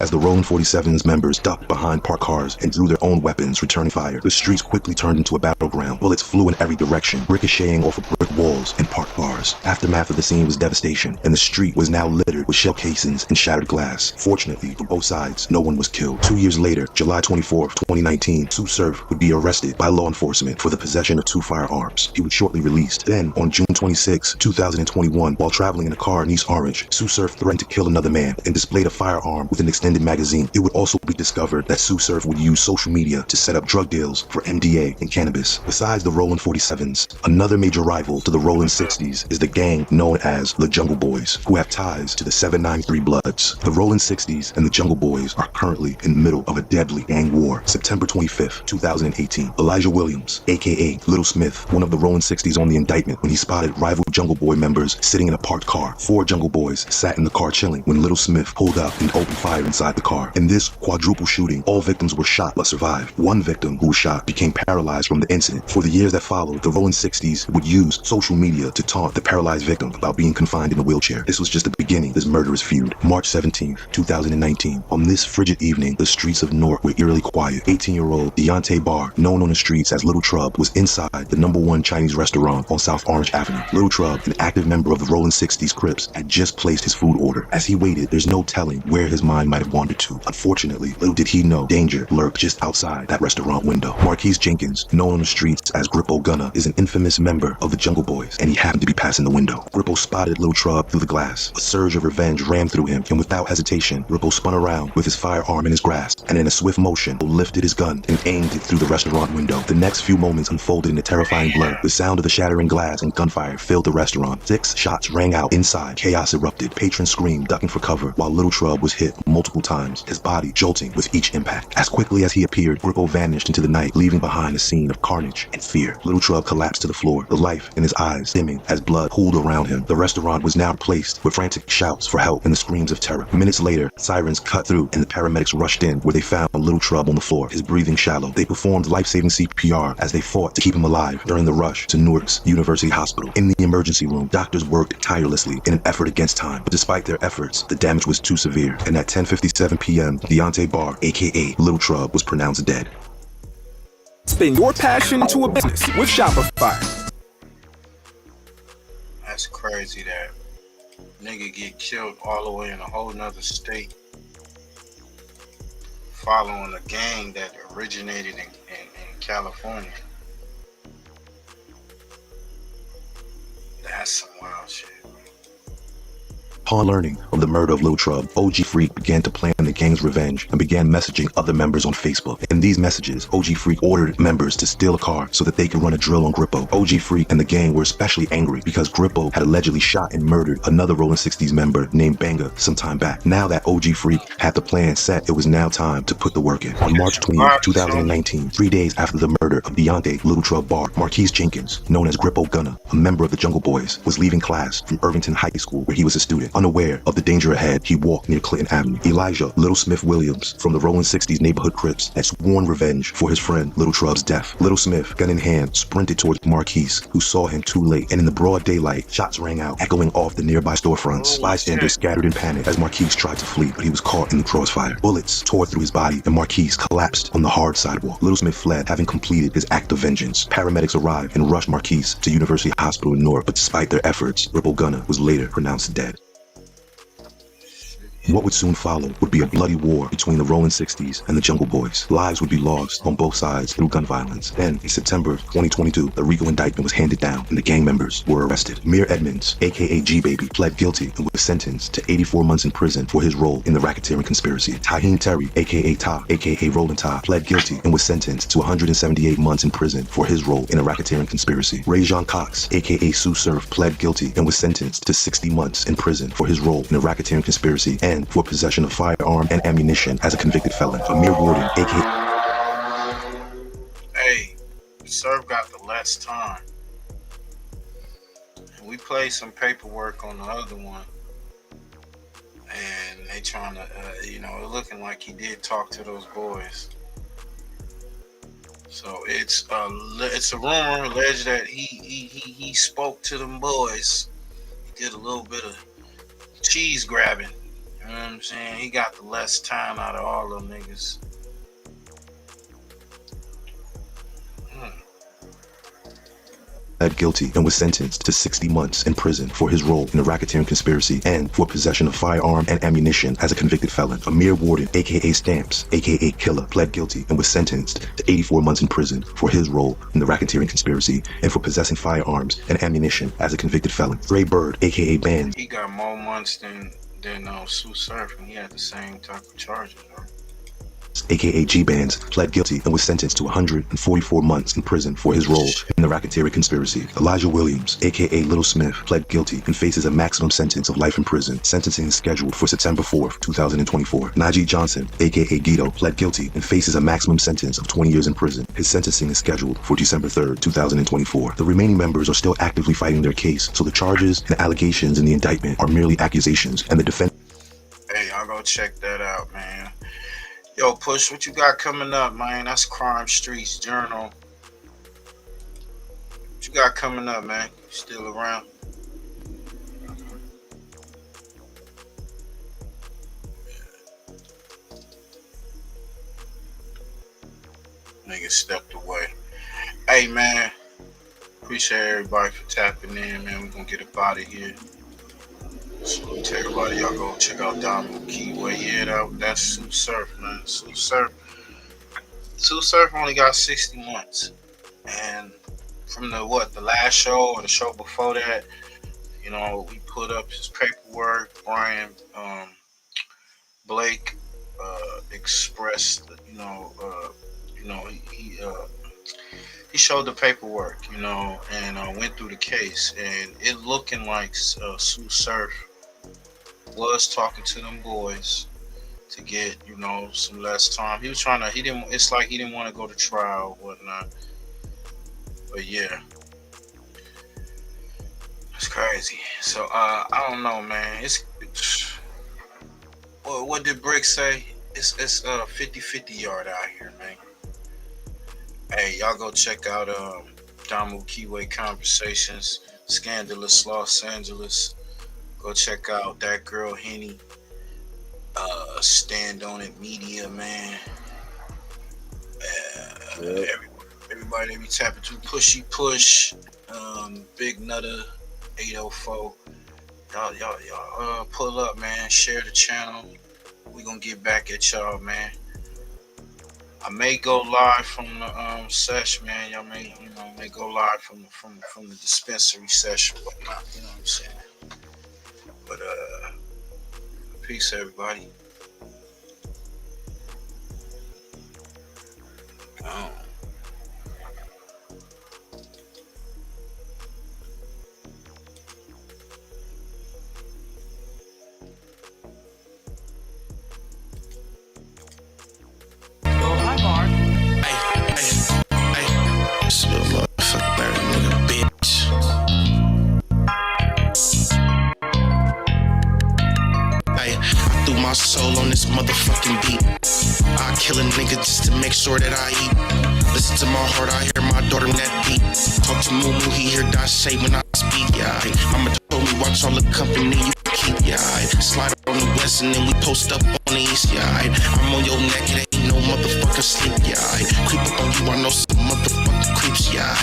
As the Rollin 47's members ducked behind parked cars and drew their own weapons, returning fire, the streets quickly turned into a battleground. Bullets flew in every direction, ricocheting off of brick walls and parked cars. Aftermath of the scene was devastation, and the street was now littered with shell casings and shattered glass. Fortunately, for both sides, no one was killed. 2 years later, July 24, 2019, Sue Surf would be arrested by law enforcement for the possession of 2 firearms. He was shortly released. Then, on June 26, 2021, while traveling in a car in East Orange, Sue Surf threatened to kill another man and displayed a firearm with an extended magazine. It would also be discovered that Sue Surf would use social media to set up drug deals for MDA and cannabis. Besides the Rollin 47s, another major rival to the Rollin 60s is the gang known as the Jungle Boys, who have ties to the 793 Bloods. The Rollin 60s and the Jungle Boys are currently in the middle of a deadly gang war. September 25th, 2018, Elijah Williams, aka Little Smith, one of the Rollin 60s on the indictment, when he spotted rival Jungle Boy members sitting in a parked car. 4 Jungle Boys sat in the car chilling when Little Smith pulled up and opened fire inside the car. In this quadruple shooting, all victims were shot but survived. One victim who was shot became paralyzed from the incident. For the years that followed, the Rollin 60s would use social media to taunt the paralyzed victim about being confined in a wheelchair. This was just the beginning of this murderous feud. March 17th, 2019. On this frigid evening, the streets of Newark were eerily quiet. 18-year-old Deontay Barr, known on the streets as Little Trub, was inside the #1 Chinese restaurant on South Orange Avenue. Little Trub, an active member of the Rollin 60s Crips, had just placed his food order. As he waited, there's no telling where his mind might have wandered to. Unfortunately, little did he know danger lurked just outside that restaurant window. Marquise Jenkins, known on the streets as Grippo Gunner, is an infamous member of the Jungle Boys, and he happened to be passing the window. Grippo spotted Little Trub through the glass. A surge of revenge ran through him, and without hesitation, Grippo spun around with his firearm in his grasp, and in a swift motion, lifted his gun and aimed it through the restaurant window. The next few moments unfolded in a terrifying blur. The sound of the shattering glass and gunfire filled the restaurant. 6 shots rang out inside. Chaos erupted. Patrons screamed, ducking for cover, while Little Trub was hit multiple times, his body jolting with each impact. As quickly as he appeared, Grippo vanished into the night, leaving behind a scene of carnage and fear. Little Trub collapsed to the floor, the life in his eyes dimming as blood pooled around him. The restaurant was now replaced with frantic shouts for help and the screams of terror. Minutes later, sirens cut through and the paramedics rushed in, where they found Little Trub on the floor, his breathing shallow. They performed life-saving CPR as they fought to keep him alive during the rush to Newark's University Hospital. In the emergency room, doctors worked tirelessly in an effort against time, but despite their efforts, the damage was too severe, and at 10:57 p.m., Deontay Barr, aka Little Trub, was pronounced dead. Spin your passion into a business with Shopify. That's crazy that nigga get killed all the way in a whole nother state following a gang that originated in California. That's some wild shit. Upon learning of the murder of Lil Trub, OG Freak began to plan the gang's revenge and began messaging other members on Facebook. In these messages, OG Freak ordered members to steal a car so that they could run a drill on Grippo. OG Freak and the gang were especially angry because Grippo had allegedly shot and murdered another Rollin 60's member named Banga some time back. Now that OG Freak had the plan set, it was now time to put the work in. On March 20th, 2019, 3 days after the murder of Deontay Little Trub Bar, Marquise Jenkins, known as Grippo Gunna, a member of the Jungle Boys, was leaving class from Irvington High School where he was a student. Unaware of the danger ahead, he walked near Clinton Avenue. Elijah Little Smith Williams from the Rollin 60's neighborhood Crips had sworn revenge for his friend Little Trub's death. Little Smith, gun in hand, sprinted towards Marquise, who saw him too late, and in the broad daylight, shots rang out, echoing off the nearby storefronts. Bystanders scattered in panic as Marquise tried to flee, but he was caught in the crossfire. Bullets tore through his body, and Marquise collapsed on the hard sidewalk. Little Smith fled, having completed his act of vengeance. Paramedics arrived and rushed Marquise to University Hospital in Newark, but despite their efforts, Grippo Gunna was later pronounced dead. What would soon follow would be a bloody war between the Rollin 60's and the Jungle Boys. Lives would be lost on both sides through gun violence. Then, in September 2022, the RICO indictment was handed down and the gang members were arrested. Mir Edmonds, aka G-Baby, pled guilty and was sentenced to 84 months in prison for his role in the racketeering conspiracy. Taheen Terry, aka Ta, aka Rollin Ta, pled guilty and was sentenced to 178 months in prison for his role in a racketeering conspiracy. Ray Jean Cox, aka Sue Surf, pled guilty and was sentenced to 60 months in prison for his role in a racketeering conspiracy and for possession of firearm and ammunition as a convicted felon. Amir Warden, aka... Hey, Surf got the less time. And we played some paperwork on the other one. And they trying to, it looking like he did talk to those boys. So it's a rumor alleged that he spoke to them boys. He did a little bit of cheese grabbing. You know what I'm saying? He got the less time out of all them niggas. Pled guilty and was sentenced to 60 months in prison for his role in a racketeering conspiracy and for possession of firearm and ammunition as a convicted felon. Amir Warden, aka Stamps, aka Killer, pled guilty and was sentenced to 84 months in prison for his role in the racketeering conspiracy and for possessing firearms and ammunition as a convicted felon. Dre Bird, aka Bands. He got more months than Sue Surf, and he had the same type of charges, right? aka G-Bands, pled guilty and was sentenced to 144 months in prison for his role in the racketeering conspiracy. Elijah Williams, aka Little Smith, pled guilty and faces a maximum sentence of life in prison. Sentencing is scheduled for September 4th, 2024. Najee Johnson, aka Guido, pled guilty and faces a maximum sentence of 20 years in prison. His sentencing is scheduled for December 3rd, 2024. The remaining members are still actively fighting their case, so the charges and allegations in the indictment are merely accusations, and the defense... Hey, y'all go check that out, man. Yo, Push, what you got coming up, man? That's Crime Streets Journal. What you got coming up, man? Still around? Nigga stepped away. Hey, man. Appreciate everybody for tapping in, man. We're gonna get up out of here. So to everybody, y'all go check out Diamond Keyway. Yeah, that's Sue Surf, man. Sue Surf only got 60 months. And from the last show or the show before that, we put up his paperwork. Brian Blake expressed, he showed the paperwork, and went through the case, and it looking like Sue Surf was talking to them boys to get, some less time. He was trying to, it's like he didn't want to go to trial or whatnot. But yeah, it's crazy. So, I don't know, man. What did Brick say? It's 50-50 yard out here, man. Hey, y'all go check out Damu Keyway Conversations, Scandalous Los Angeles. Go check out That Girl Henny, Stand On It Media, man. Everybody be tapping to Pushy Push, Big Nutter 804. Y'all pull up, man. Share the channel. We gonna get back at y'all, man. I may go live from the session, man. Y'all may go live from the dispensary session, whatnot. You know what I'm saying? But Peace, everybody. I threw my soul on this motherfucking beat. I kill a nigga just to make sure that I eat. Listen to my heart, I hear my daughter in that beat. Talk to Moo, he hear that shade when I speak, yeah. Mama told me watch all the company you keep, yeah. Slide on the west and then we post up on the east, yeah. I'm on your neck, it ain't no motherfucking sleep, yeah. Creep up on you, I know some motherfucking creeps, yeah.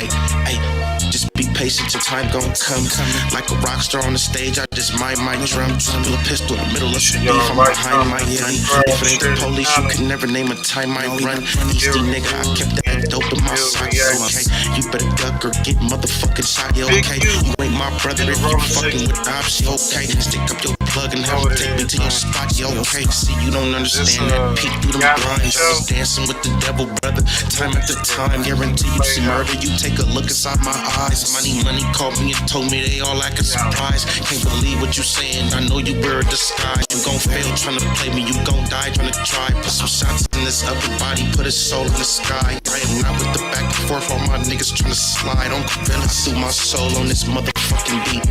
Just be patient, your time gon' come. Like a rock star on the stage, I just might drum. Feel a pistol in the middle of some beef, I'm behind my gun. If it ain't the police, you can never name a time I run. Easty nigga, I kept that dope in my socks, okay? You better duck or get motherfucking shot, yeah, okay? You ain't my brother if you fucking with ops, yeah, okay? Stick up your plug and have it take me to your spot, yeah, okay? See, you don't understand that peek through them blinds. I was dancing with the devil, brother. Time after time, guarantee you see murder. You take a look inside my eyes. Money called me and told me they all act a surprise. Can't believe what you saying, I know you wear a disguise. You gon' fail trying to play me, you gon' die trying to try. Put some shots in this upper body, put his soul in the sky. I am not with the back and forth, all my niggas trying to slide. On Corella, threw my soul on this motherfucking beat.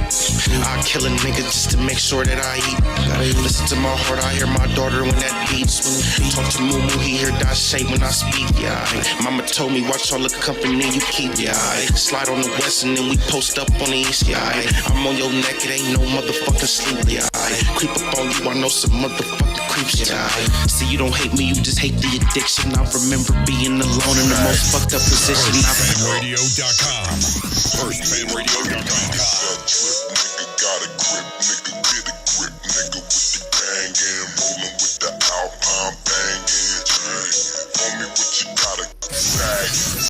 I kill a nigga just to make sure that I eat. Listen to my heart, I hear my daughter when that beats. Talk to Moo, he hear that shade when I speak, yeah. Mama told me watch all the company you keep, yeah. Slide on the west and then we post up on the east, yeah. I'm on your neck, it ain't no motherfucking sleep, yeah. Creep up on you, I know some motherfucking creeps, yeah. See, you don't hate me, you just hate the addiction. I remember being alone in the most fucked up position. FirstFamRadio.com. FirstFamRadio.com.